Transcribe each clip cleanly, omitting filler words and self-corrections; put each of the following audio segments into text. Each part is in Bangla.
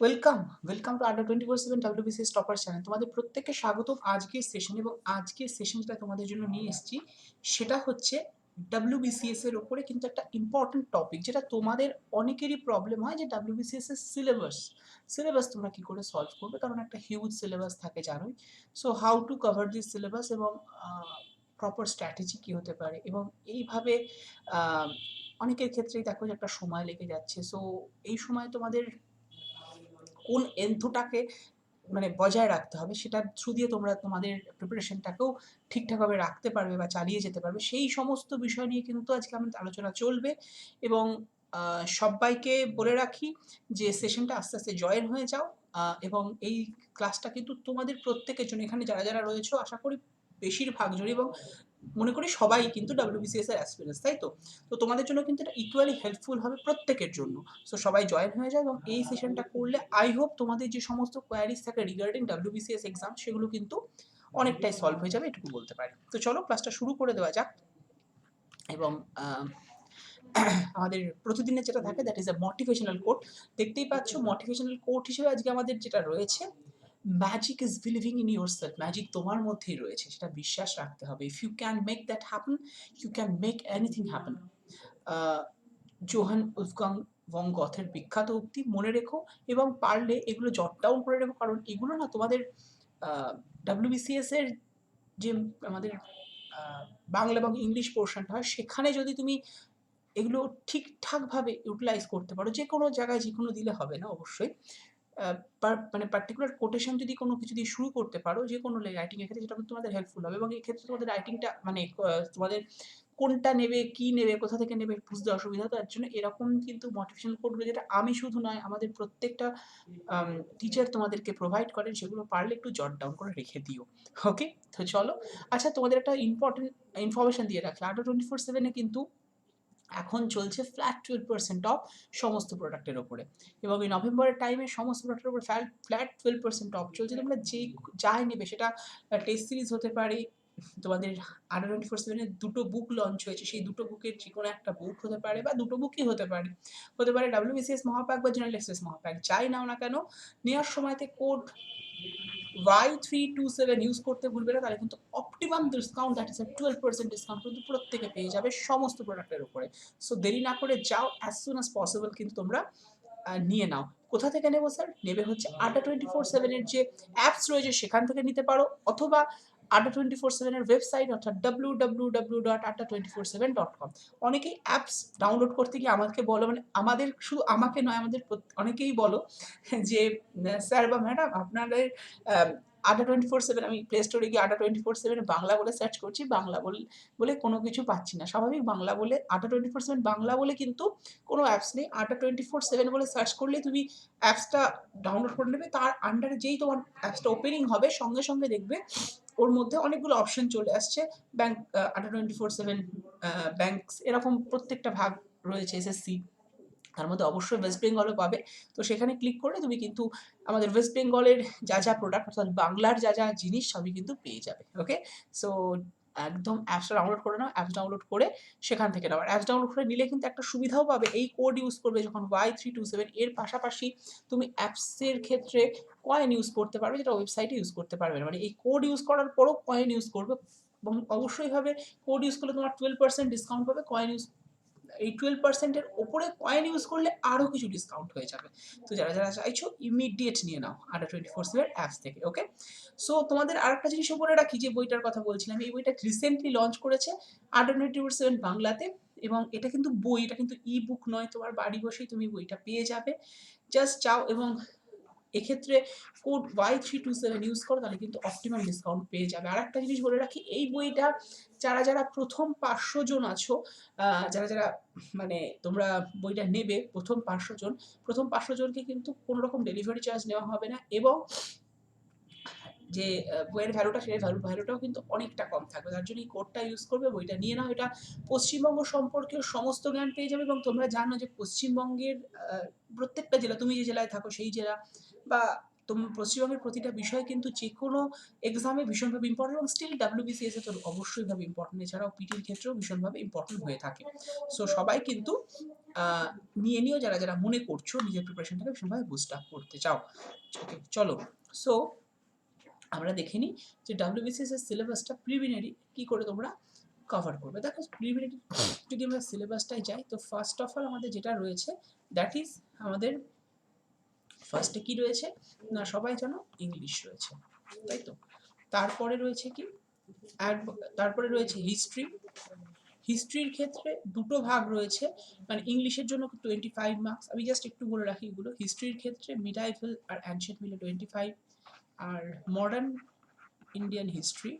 ওয়েলকাম, ওয়েলকাম টু আড্ডা 24/7 WBCS টপার চ্যানেল। তোমাদের প্রত্যেককে স্বাগতম আজকের সেশন এবং আজকের সেশনটা তোমাদের জন্য নিয়ে এসেছি সেটা হচ্ছে WBCS এর উপরে কিন্তু একটা ইম্পর্টেন্ট টপিক যেটা তোমাদের অনেকেরই প্রবলেম হয় যে WBCS এর সিলেবাস তোমরা কি করে সলভ করবে, কারণ একটা হিউজ সিলেবাস থাকে জানোই। So how to cover this syllabus এবং প্রপার স্ট্র্যাটেজি কি হতে পারে, এবং এইভাবে আহ, অনেকের ক্ষেত্রেই দেখো যে একটা সময় লেগে যাচ্ছে। সো এই সময় তোমাদের কোন এন্থোটাকে মানে বজায় রাখতে হবে, সেটার থ্রু দিয়ে তোমরা তোমাদের প্রিপারেশনটাকেও ঠিকঠাকভাবে রাখতে পারবে বা চালিয়ে যেতে পারবে, সেই সমস্ত বিষয় নিয়ে কিন্তু আজকে আমাদের আলোচনা চলবে। এবং সবাইকে বলে রাখি যে সেশনটা আস্তে আস্তে জয়েন হয়ে যাও। এবং এই ক্লাসটা কিন্তু তোমাদের প্রত্যেকের জন্য, এখানে যারা যারা রয়েছে আশা করি বেশিরভাগ জনই, এবং মনে করি সবাই কিন্তু WBCS এর অ্যাসপিরেন্টস, তাই তো? তো তোমাদের জন্য কিন্তু এটা ইকুয়ালি হেল্পফুল হবে প্রত্যেকের জন্য। সো সবাই জয়েন হয়ে যায় এবং এই সেশনটা করলে আই হোপ তোমাদের যে সমস্ত কোয়ারিজ থাকে রিগার্ডিং WBCS এক্সাম সেগুলো কিন্তু অনেকটাই সলভ হয়ে যাবে, এটুকু বলতে পারি। তো চলো ক্লাসটা শুরু করে দেওয়া যাক। এবং আমাদের প্রতিদিনের যেটা থাকে that is a motivational quote. দেখতেই পাচ্ছ মোটিভেশনাল কোট হিসেবে আজকে আমাদের যেটা রয়েছে, magic is believing in your self. Magic তোমার মধ্যেই রয়েছে, সেটা বিশ্বাস রাখতে হবে। If you can make that happen, you can make anything happen. Johann Wolfgang ওয়ং গথের বিখ্যাত উক্তি মনে রেখো, এবং পারলে এগুলো জট ডাউন করে রেখো, কারণ এগুলো না তোমাদের WBCS এর যে আমাদের বাংলা এবং ইংলিশ পোর্শনটা হয় সেখানে যদি তুমি এগুলো ঠিকঠাকভাবে ইউটিলাইজ করতে পারো, যে কোনো জায়গায় যে কোনো দিলে হবে না অবশ্যই। মানে পার্টিকুলার কোটেশন যদি কোনো কিছু দিয়ে শুরু করতে পারো যে কোনো রাইটিং এর ক্ষেত্রে, যেটা কিন্তু তোমাদের হেল্পফুল হবে। এবং এক্ষেত্রে তোমাদের রাইটিংটা মানে তোমাদের কোনটা নেবে, কি নেবে, কোথা থেকে নেবে বুঝতে অসুবিধা, তার জন্য এরকম কিন্তু মোটিভেশনাল কোডগুলো, যেটা আমি শুধু নয় আমাদের প্রত্যেকটা টিচার তোমাদেরকে প্রোভাইড করেন, সেগুলো পারলে একটু জট ডাউন করে রেখে দিও। ওকে, তো চলো। আচ্ছা, তোমাদের একটা ইম্পর্টেন্ট ইনফরমেশন দিয়ে রাখি, আড্ডা 24/7-এ কিন্তু এখন চলছে ফ্ল্যাট 12% অফ সমস্ত প্রোডাক্টের ওপরে। এবং এই নভেম্বরের টাইমে সমস্ত প্রোডাক্টের উপরে ফ্ল্যাট 12% অফ চলছে। তোমরা যে যাই নেবে, সেটা টেস্ট সিরিজ হতে পারে, তোমাদের আড্ডা 24/7-এর দুটো বুক লঞ্চ হয়েছে, সেই দুটো বুকের যে কোনো একটা বুক হতে পারে, বা দুটো বুকই হতে পারে। হতে পারে WBCS মহাপ্যাক বা জেনারেল এক্সেস মহাপ্যাক, যাই নাও না কেন, নেওয়ার সময়তে কোড Y327 ইউজ করতে ভুলবে না, তাহলে কিন্তু optimum discount, that is a 12% discount কিন্তু প্রত্যেকে পেয়ে যাবে সমস্ত প্রোডাক্টের উপরে। সো দেরি না করে যাও, অ্যাজ সুন অ্যাজ পসিবল কিন্তু তোমরা নিয়ে নাও। কোথা থেকে নেবো স্যার? নেবে হচ্ছে আড্ডা 24/7-এর যে অ্যাপস রয়েছে সেখান থেকে নিতে পারো, অথবা আড্ডা 24/7-এর ওয়েবসাইট, অর্থাৎ www.adda247.com। অনেকেই অ্যাপস ডাউনলোড করতে গিয়ে আমাকে বলো, মানে আমাদের শুধু আমাকে নয়, আমাদের অনেকেই বলো যে স্যার বা ম্যাডাম আপনাদের আড্ডা 24/7, আমি প্লে স্টোরে গিয়ে আড্ডা 24/7 বাংলা বলে সার্চ করছি, বাংলা বলে কোনো কিছু পাচ্ছি না। স্বাভাবিক, বাংলা বলে আড্ডা 24/7 বাংলা বলে কিন্তু কোনো অ্যাপস নেই। আড্ডা 24/7 বলে সার্চ করলেই তুমি অ্যাপসটা ডাউনলোড করে নেবে। তার আন্ডারে যেই তোমার অ্যাপসটা ওপেনিং হবে, সঙ্গে সঙ্গে দেখবে ওর মধ্যে অনেকগুলো অপশন চলে আসছে। ব্যাংক, আড্ডা 24/7 ব্যাংকস, এরকম প্রত্যেকটা ভাগ রয়েছে, SSC, তার মধ্যে অবশ্যই ওয়েস্ট বেঙ্গলও পাবে। তো সেখানে ক্লিক করলে তুমি কিন্তু আমাদের ওয়েস্ট বেঙ্গলের যা যা প্রোডাক্ট, অর্থাৎ বাংলার যা যা জিনিস সবই কিন্তু পেয়ে যাবে। ওকে, সো একদম অ্যাপসটা ডাউনলোড করে নাও। অ্যাপস ডাউনলোড করে সেখান থেকে নাও। অ্যাপস ডাউনলোড করে নিলে কিন্তু একটা সুবিধাও পাবে, এই কোড ইউজ করবে যখন Y327, এর পাশাপাশি তুমি অ্যাপসের ক্ষেত্রে কয়েন ইউজ করতে পারবে, যেটা ওয়েবসাইটে ইউজ করতে পারবে না। মানে এই কোড ইউজ করার পরও কয়েন ইউজ করবে, এবং অবশ্যই ভাবে কোড ইউজ করলে তোমার 12% ডিসকাউন্ট পাবে। কয়েন ইউজ, এই 12%-এর ওপরে কয়েন ইউজ করলে আরও কিছু ডিসকাউন্ট হয়ে যাবে। তো যারা যারা চাইছো ইমিডিয়েট নিয়ে নাও আড্ডা 24/7 অ্যাপস থেকে। ওকে, সো তোমাদের আরেকটা জিনিসও বলে রাখি, যে বইটার কথা বলছিলাম, এই বইটা রিসেন্টলি লঞ্চ করেছে আড্ডা 24/7 বাংলাতে। এবং এটা কিন্তু বই, এটা কিন্তু ই বুক নয়, তোমার বাড়ি বসেই তুমি বইটা পেয়ে যাবে। জাস্ট যাও এবং এক্ষেত্রে কোড Y327 ইউজ করো, তাহলে কিন্তু অপটিমাম ডিসকাউন্ট পেয়ে যাবে। আর একটা জিনিস বলে রাখি, এই বইটা যারা যারা প্রথম 500 জন আছো, যারা যারা মানে তোমরা বইটা নেবে, প্রথম 500 জনকে কিন্তু কোনো রকম ডেলিভারি চার্জ নেওয়া হবে না, এবং যে বইয়ের ভ্যালুটা, সেই ভ্যালুটাও কিন্তু অনেকটা কম থাকবে। তার জন্য এই কোডটা ইউজ করবে, বইটা নিয়ে নাও। এটা পশ্চিমবঙ্গ সম্পর্কেও সমস্ত জ্ঞান পেয়ে যাবে। এবং তোমরা জানো যে পশ্চিমবঙ্গের প্রত্যেকটা জেলা, তুমি যে জেলায় থাকো সেই জেলা, বা পশ্চিমবঙ্গের প্রতিটা বিষয় কিন্তু যে কোনো এক্সামে ভীষণভাবে ইম্পর্টেন্ট, এবং স্টিল WBCS এ তো অবশ্যই ভাবে ইম্পর্টেন্ট। এছাড়াও পিটির ক্ষেত্রেও ভীষণভাবে ইম্পর্টেন্ট হয়ে থাকে। সো সবাই কিন্তু নিয়ে নিও যারা যারা মনে করছো নিজের প্রিপারেশনটাকে ভীষণভাবে বুস্ট আপ করতে চাও। ওকে, চলো। সো আমরা দেখে নিই যে ডাব্লিউবিসিএস এর সিলেবাসটা প্রিলিমিনারি কি করে তোমরা কভার করবে। দেখো প্রিলিমিনারি যদি আমরা সিলেবাসটায় যাই, তো ফার্স্ট অফ অল আমাদের যেটা রয়েছে দ্যাট ইজ আমাদের ফার্স্টে কি রয়েছে না, সবাই জানো ইংলিশ রয়েছে, তাই তো। তারপরে রয়েছে কি, তারপরে রয়েছে হিস্ট্রি। হিস্ট্রির ক্ষেত্রে দুটো ভাগ রয়েছে, মানে ইংলিশের জন্য 25 মার্কস। আমি জাস্ট একটু বলে রাখি এগুলো। হিস্ট্রির ক্ষেত্রে মিডাইভেল আর অ্যানশিয়েন্ট মিলে 25, আর modern Indian history,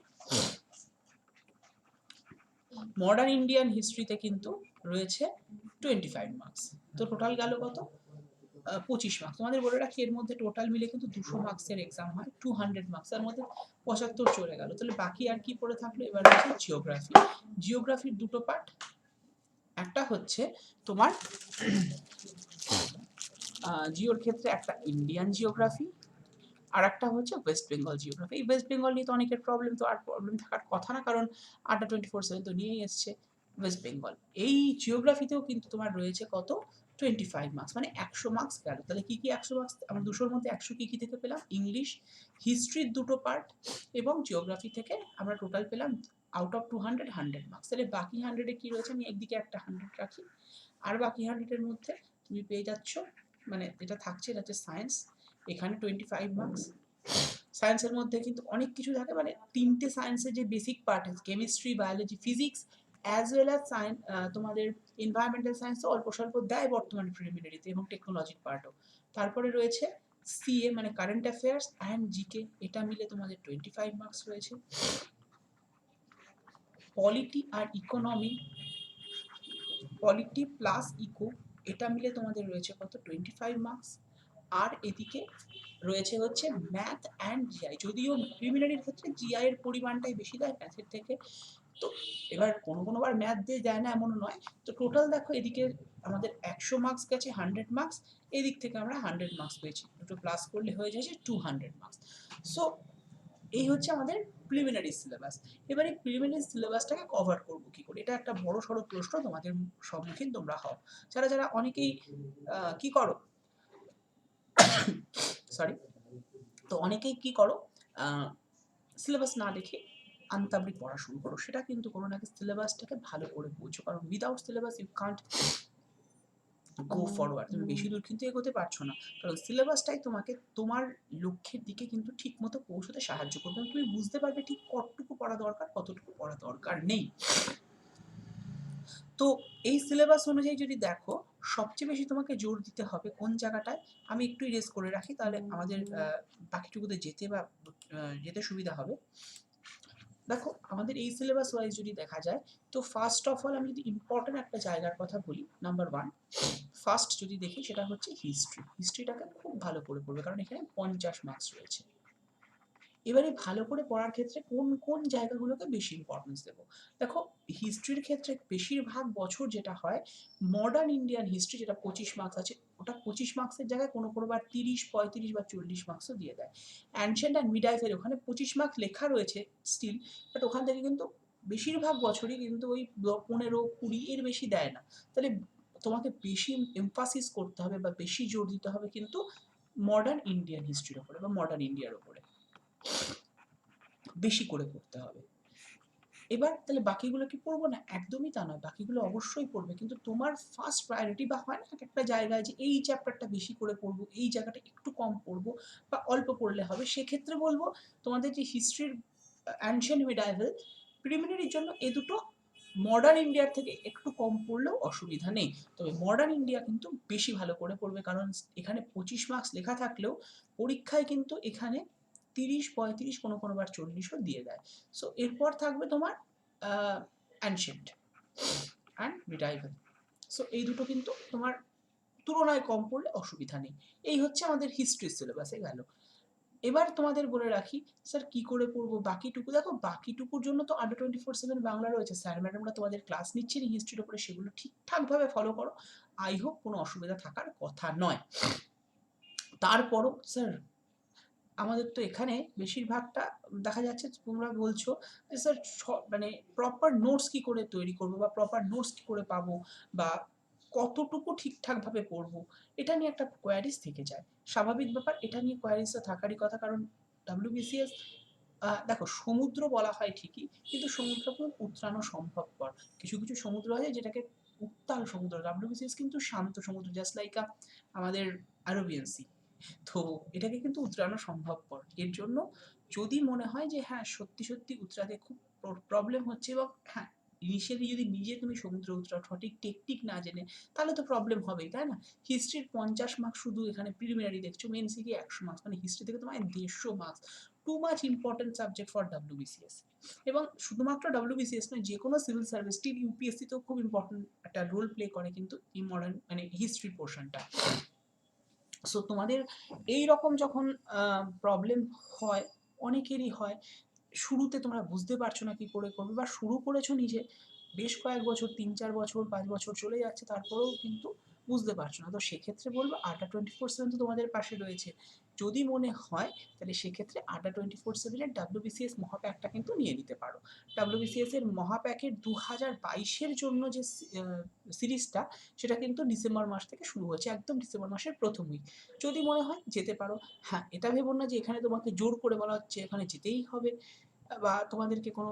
modern Indian হিস্ট্রিতে কিন্তু রয়েছে 25 মার্কস। তো টোটাল গেল কত, 25 মার্কস। তোমাদের বলে রাখি এর মধ্যে টোটাল মিলে কিন্তু 200 মার্কসের এক্সাম হয়, 200 মার্কস, তার মধ্যে 75 চলে গেল। তাহলে বাকি আর কি পড়ে থাকলো, এবার হচ্ছে জিওগ্রাফি। জিওগ্রাফির দুটো পার্ট, একটা হচ্ছে তোমার জিওর ক্ষেত্রে একটা ইন্ডিয়ান জিওগ্রাফি, আর একটা হচ্ছে ওয়েস্ট বেঙ্গল জিওগ্রাফি। এই ওয়েস্ট বেঙ্গল নিয়ে তো অনেকের প্রবলেম, তো আর প্রবলেম থাকার কথা না, কারণ আড্ডা 24/7 তো নিয়েই এসছে ওয়েস্ট বেঙ্গল। এই জিওগ্রাফিতেও কিন্তু তোমার রয়েছে কত, 25 মার্কস, মানে 100 মার্কস গেল। তাহলে কি কি 100 মার্কস, আমরা 200-র মধ্যে 100 কি কি থেকে পেলাম, ইংলিশ, হিস্ট্রির দুটো পার্ট এবং জিওগ্রাফি থেকে আমরা টোটাল পেলাম আউট অফ 200 100 মার্কস। তাহলে বাকি 100-এ কি রয়েছে, আমি একদিকে একটা 100 রাখি, আর বাকি 100-এর মধ্যে তুমি পেয়ে যাচ্ছ, মানে এটা থাকছে, এটা হচ্ছে সায়েন্স, এখানে 25 মার্কস। সায়েন্সের মধ্যে কিন্তু অনেক কিছু থাকে, মানে তিনটে সায়েন্সের যে বেসিক পার্ট আছে, chemistry, biology, physics, as well as science, তোমাদের এনভায়রনমেন্টাল সায়েন্সও অল্প স্বল্প দেয় বর্তমানে প্রিলিমিনারিতে, এবং টেকনোলজির পার্টও। তারপরে রয়েছে সিএ মানে কারেন্ট অ্যাফেয়ার্স অ্যান্ড জিকে, এটা মিলে তোমাদের 25 মার্কস রয়েছে। পলিটি আর ইকোনমি, পলিটি প্লাস ইকো, এটা মিলে তোমাদের রয়েছে কত, 25 মার্কস। আর এদিকে রয়েছে হচ্ছে ম্যাথ অ্যান্ড জিআই, যদিও প্রিলিমিনারির ক্ষেত্রে জিআই এর পরিমাণটাই বেশি দেয় ম্যাথের থেকে। তো এবার কোনোবার ম্যাথ দিয়ে যায় না এমনও নয়। তো টোটাল দেখো এদিকে আমাদের 100 মার্কস গেছে, 100 মার্কস, এদিক থেকে আমরা 100 মার্কস পেয়েছি, দুটো প্লাস করলে হয়ে যাচ্ছে 200 মার্কস। সো এই হচ্ছে আমাদের প্রিলিমিনারি সিলেবাস। এবার এই প্রিলিমিনারি সিলেবাসটাকে কভার করব কি করে, এটা একটা বড় সড়ো প্রশ্ন তোমাদের সম্মুখীন তোমরা হও, যারা যারা অনেকেই কি করো, সরি, তো অনেকেই কি করো, সিলেবাস না দেখে আন্তাবৃত পড়া শুরু করো। সেটা কিন্তু কোনো নাকি সিলেবাসটাকে ভালো করে বোঝো, কারণ without syllabus you can't go forward, তুমি বেশি দূর কিন্তু এগোতে পারছো না, কারণ সিলেবাসটাই তোমাকে তোমার লক্ষ্যের দিকে কিন্তু ঠিক মতো পৌঁছতে সাহায্য করবে। তুমি বুঝতে পারবে ঠিক কতটুকু পড়া দরকার, কতটুকু পড়া দরকার নেই। তো এই সিলেবাস অনুযায়ী যদি দেখো, সবচেয়ে বেশি তোমাকে জোর দিতে হবে কোন জায়গাটায়, আমি একটু ইরেজ করে রাখি, তাহলে আমাদের বাকিটুকুতে যেতে সুবিধা হবে। দেখো আমাদের এই সিলেবাস ওয়াইজ যদি দেখা যায়, তো ফার্স্ট অফ অল আমি যদি ইম্পর্টেন্ট একটা জায়গার কথা বলি, নাম্বার 1 ফার্স্ট যদি দেখি সেটা হচ্ছে হিস্ট্রি। হিস্ট্রিটাকে খুব ভালো করে পড়বে, কারণ এখানে 50 মার্কস রয়েছে। এবারে ভালো করে পড়ার ক্ষেত্রে কোন কোন জায়গাগুলোকে বেশি ইম্পর্টেন্স দেবো, দেখো হিস্ট্রির ক্ষেত্রে বেশিরভাগ বছর যেটা হয়, মডার্ন ইন্ডিয়ান হিস্ট্রি যেটা 25 মার্কস আছে, ওটা 25 মার্কসের জায়গায় কোনো বার 30, 35 বা 40 মার্কসও দিয়ে দেয়। অ্যানশিয়েন্ট অ্যান্ড মিডাইভেল ওখানে 25 মার্কস লেখা রয়েছে স্টিল, বাট ওখান থেকে কিন্তু বেশিরভাগ বছরই কিন্তু ওই 15, 20 এর বেশি দেয় না। তাহলে তোমাকে বেশি এমফাসিস করতে হবে বা বেশি জোর দিতে হবে কিন্তু মডার্ন ইন্ডিয়ান হিস্ট্রির ওপরে বা মডার্ন ইন্ডিয়ার ওপরে বেশি করে পড়তে হবে। এবার তাহলে বাকিগুলো কি পড়বো না, একদমই তা নয়, বাকিগুলো অবশ্যই পড়বে, কিন্তু তোমার ফার্স্ট প্রায়োরিটি বা হয় না একটা জায়গায় যে এই চ্যাপ্টারটা বেশি করে পড়বো, এই জায়গাটা একটু কম পড়বো বা অল্প পড়লে হবে, সেক্ষেত্রে বলবো তোমাদের যে হিস্ট্রির অ্যানশিয়েন্ট মিডাইভেল প্রিলিমিনারির জন্য এ দুটো মডার্ন ইন্ডিয়ার থেকে একটু কম পড়লেও অসুবিধা নেই, তবে মডার্ন ইন্ডিয়া কিন্তু বেশি ভালো করে পড়বে, কারণ এখানে 25 মার্কস লেখা থাকলেও পরীক্ষায় কিন্তু এখানে 30, 35, কোনোবার 40ও দিয়ে দেয়। সো এরপর থাকবে তোমার অ্যানশিয়েন্ট অ্যান্ড মিডাইভেল। সো এই দুটো কিন্তু তোমার তুলনায় কম পড়লে অসুবিধা নেই। এই হচ্ছে আমাদের হিস্ট্রি সিলেবাসে গেল। এবার তোমাদের বলে রাখি স্যার কি করে পড়বো বাকিটুকু, দেখো বাকিটুকুর জন্য তো আন্ডার 24/7 বাংলা রয়েছে, স্যার ম্যাডামরা তোমাদের ক্লাস নিচ্ছেন হিস্ট্রির উপরে, সেগুলো ঠিকঠাকভাবে ফলো করো, আই হোপ কোনো অসুবিধা থাকার কথা নয়। তারপরও স্যার আমাদের তো এখানে বেশিরভাগটা দেখা যাচ্ছে তোমরা বলছো যে স্যার মানে প্রপার নোটস কি করে তৈরি করবো বা প্রপার নোটস কি করে পাবো, বা কতটুকু ঠিকঠাকভাবে পড়ব, এটা নিয়ে একটা কোয়ারিজ থেকে যায়। স্বাভাবিক ব্যাপার, এটা নিয়ে কোয়ারিজটা থাকারই কথা, কারণ WBCS দেখো সমুদ্র বলা হয় ঠিকই, কিন্তু সমুদ্রকে উতরানো সম্ভবপর। কিছু, কিছু সমুদ্র আছে যেটাকে উত্তাল সমুদ্র, WBCS কিন্তু শান্ত সমুদ্র, জাস্ট লাইক আমাদের আরবিয়ান সি। তো এটাকে কিন্তু উতরানো সম্ভবপর। এর জন্য যদি মনে হয় যে হ্যাঁ, সত্যি, সত্যি উতরাতে খুব প্রবলেম হচ্ছে, এবং হ্যাঁ, ইনিশিয়ালি যদি নিজে তুমি সমুদ্রে উতরাও সঠিক টেকনিক না জেনে, তাহলে তো প্রবলেম হবেই, তাই না? হিস্ট্রির 50 মার্কস শুধু এখানে প্রিলিমিনারি দেখছো, মেন সিকে 100 মার্কস, মানে হিস্ট্রি থেকে তোমার 150 marks. Too much important subject for WBCS। এবং শুধুমাত্র WBCS নয়, যে কোনো সিভিল সার্ভিস, টিল ইউপিএসসিতেও খুব ইম্পর্টেন্ট একটা রোল প্লে করে কিন্তু এই মডার্ন মানে হিস্ট্রি পোর্শনটা। সো তোমাদের এই রকম যখন প্রবলেম হয়, অনেকেরই হয়, শুরুতে তোমরা বুঝতে পারছো না কি করে করবে, বা শুরু করেছো নিজে, বেশ কয়েক বছর, 3-4 বছর 5 বছর চলে যাচ্ছে, তারপরেও কিন্তু বুঝতে পারছো না। তো সেক্ষেত্রে বলবো আড্ডা 24/7 তো তোমাদের পাশে রয়েছে। যদি মনে হয় তাহলে সেক্ষেত্রে আড্ডা 24/7 এর WBCS মহাপ্যাকটা কিন্তু নিয়ে নিতে পারো। WBCS এর মহাপ্যাকের 2022-এর জন্য যে সিরিজটা, সেটা কিন্তু ডিসেম্বর মাস থেকে শুরু হয়েছে, একদম ডিসেম্বর মাসের প্রথম উইক। যদি মনে হয় যেতে পারো। হ্যাঁ, এটা ভেবো না যে এখানে তোমাকে জোর করে বলা হচ্ছে এখানে যেতেই হবে, বা তোমাদেরকে কোনো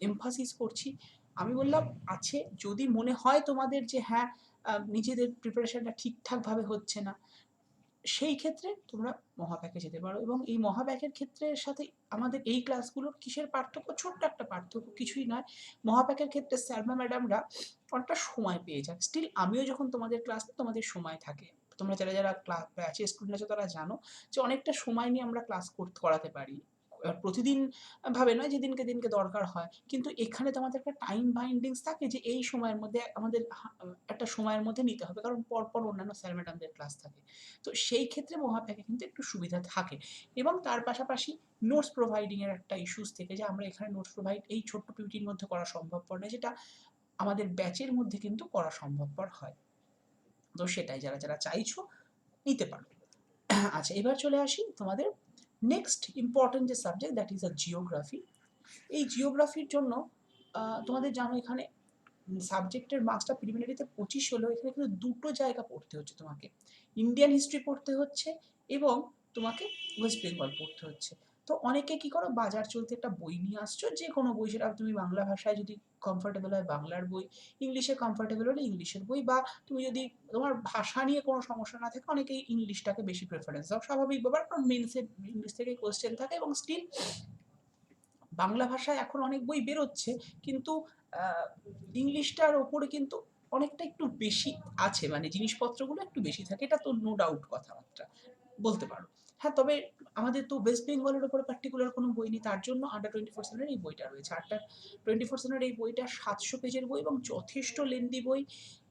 এমফাসিস করছি। আমি বললাম আছে, যদি মনে হয় তোমাদের যে হ্যাঁ, নিজেদের প্রিপারেশনটা ঠিকঠাকভাবে হচ্ছে না, সেই ক্ষেত্রে তোমরা মহাপ্যাকে যেতে পারো। এবং এই মহাপ্যাকের ক্ষেত্রের সাথে আমাদের এই ক্লাসগুলোর কিসের পার্থক্য? ছোট্ট একটা পার্থক্য, কিছুই নয়। মহাপ্যাকের ক্ষেত্রে স্যার বা ম্যাডামরা অনেকটা সময় পেয়ে যায়। স্টিল আমিও যখন তোমাদের ক্লাস নিই, তোমাদের সময় থাকে। তোমরা যারা যারা ক্লাস ব্যাচে স্টুডেন্ট আছো তারা জানো যে অনেকটা সময় নিয়ে আমরা ক্লাস করাতে পারি। প্রতিদিন ভাবে নয়, যেদিনকে দিনকে দরকার হয়, কিন্তু এখানে তো আমাদের একটা টাইম বাইন্ডিংস থাকে যে এই সময়ের মধ্যে আমাদের একটা সময়ের মধ্যে নিতে হবে, কারণ পরপর অন্যান্য স্যার ম্যাডামদের ক্লাস থাকে। তো সেই ক্ষেত্রে মহাপ্যাকে কিন্তু একটু সুবিধা থাকে। এবং তার পাশাপাশি নোটস প্রোভাইডিং এর একটা ইস্যুস থেকে, যে আমরা এখানে নোটস প্রোভাইড এই ছোট্ট পিউটির মধ্যে করা সম্ভবপর নয়, যেটা আমাদের ব্যাচের মধ্যে কিন্তু করা সম্ভবপর হয়। তো সেটাই, যারা যারা চাইছো নিতে পারো। আচ্ছা, এবার চলে আসি তোমাদের নেক্সট ইম্পর্টেন্ট যে subject, that is a geography. এই জিওগ্রাফির জন্য তোমাদের জানো এখানে সাবজেক্টের মার্কসটা প্রিলিমিনারিতে 25 হলেও এখানে কিন্তু দুটো জায়গা পড়তে হচ্ছে তোমাকে। ইন্ডিয়ান হিস্ট্রি পড়তে হচ্ছে, এবং তোমাকে ওয়েস্ট বেঙ্গল পড়তে হচ্ছে। তো অনেকে কি করো, বাজার চলতে একটা বই নিয়ে আসছো, যে কোনো বই, সেটা তুমি বাংলা ভাষায় যদি কমফোর্টেবল হয় বাংলার বই, ইংলিশে কমফোর্টেবল হলে ইংলিশের বই, বা তুমি যদি তোমার ভাষা নিয়ে কোনো সমস্যা না থাকে, অনেকেই ইংলিশটাকে বেশি প্রেফারেন্স দাও, স্বাভাবিক ব্যাপার, কারণ মেন্সে ইংলিশ থেকে কোশ্চেন থাকে। এবং স্টিল বাংলা ভাষায় এখন অনেক বই বেরোচ্ছে, কিন্তু ইংলিশটার ওপরে কিন্তু অনেকটা একটু বেশি আছে, মানে জিনিসপত্রগুলো একটু বেশি থাকে, এটা তো নো ডাউট কথাবার্তা বলতে পারো। হ্যাঁ, তবে আমাদের তো ওয়েস্ট বেঙ্গলের ওপরে পার্টিকুলার কোনো বই নেই, তার জন্য আন্ডার 24/7 এই বইটা রয়েছে। আন্ডার 24/7 এই বইটা 700 পেজের বই, এবং যথেষ্ট লেন্দি বই।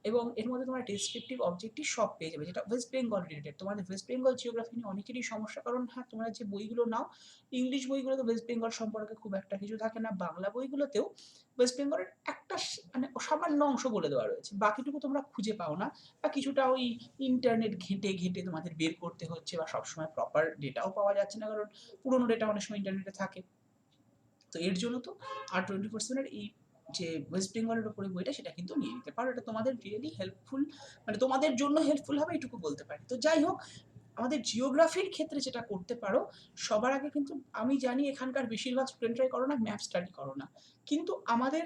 এবং এর মধ্যে তোমার ডেসক্রিপটিভ অবজেক্টিভ সব পেয়ে যাবে, যেটা ওয়েস্ট বেঙ্গল রিলেটেড। তোমাদের ওয়েস্ট বেঙ্গল জিওগ্রাফি নিয়ে অনেকেরই সমস্যা, কারণ হ্যাঁ, তোমরা যে বইগুলো নাও, ইংলিশ বইগুলোতে ওয়েস্ট বেঙ্গল সম্পর্কে খুব একটা কিছু থাকে না, বাংলা বইগুলোতেও ওয়েস্ট বেঙ্গলের একটা মানে সামান্য অংশ বলে দেওয়া রয়েছে, বাকিটুকু তোমরা খুঁজে পাও না, বা কিছুটা ওই ইন্টারনেট ঘেঁটে ঘেঁটে তোমাদের বের করতে হচ্ছে, বা সবসময় প্রপার ডেটাও পাওয়া যাচ্ছে না, কারণ পুরোনো ডেটা অনেক সময় ইন্টারনেটে থাকে। তো এর জন্য তো আর 24/7 এই যে ওয়েস্ট বেঙ্গলের উপরে বইটা, সেটা কিন্তু নিয়ে নিতে পারো। এটা তোমাদের রিয়েলি হেল্পফুল, মানে তোমাদের জন্য হেল্পফুল হবে, এইটুকু বলতে পারি। তো যাই হোক, আমাদের জিওগ্রাফির ক্ষেত্রে যেটা করতে পারো, সবার আগে কিন্তু আমি জানি এখানকার বেশিরভাগ স্টুডেন্টরাই করো না, ম্যাপ স্টাডি করো না, কিন্তু আমাদের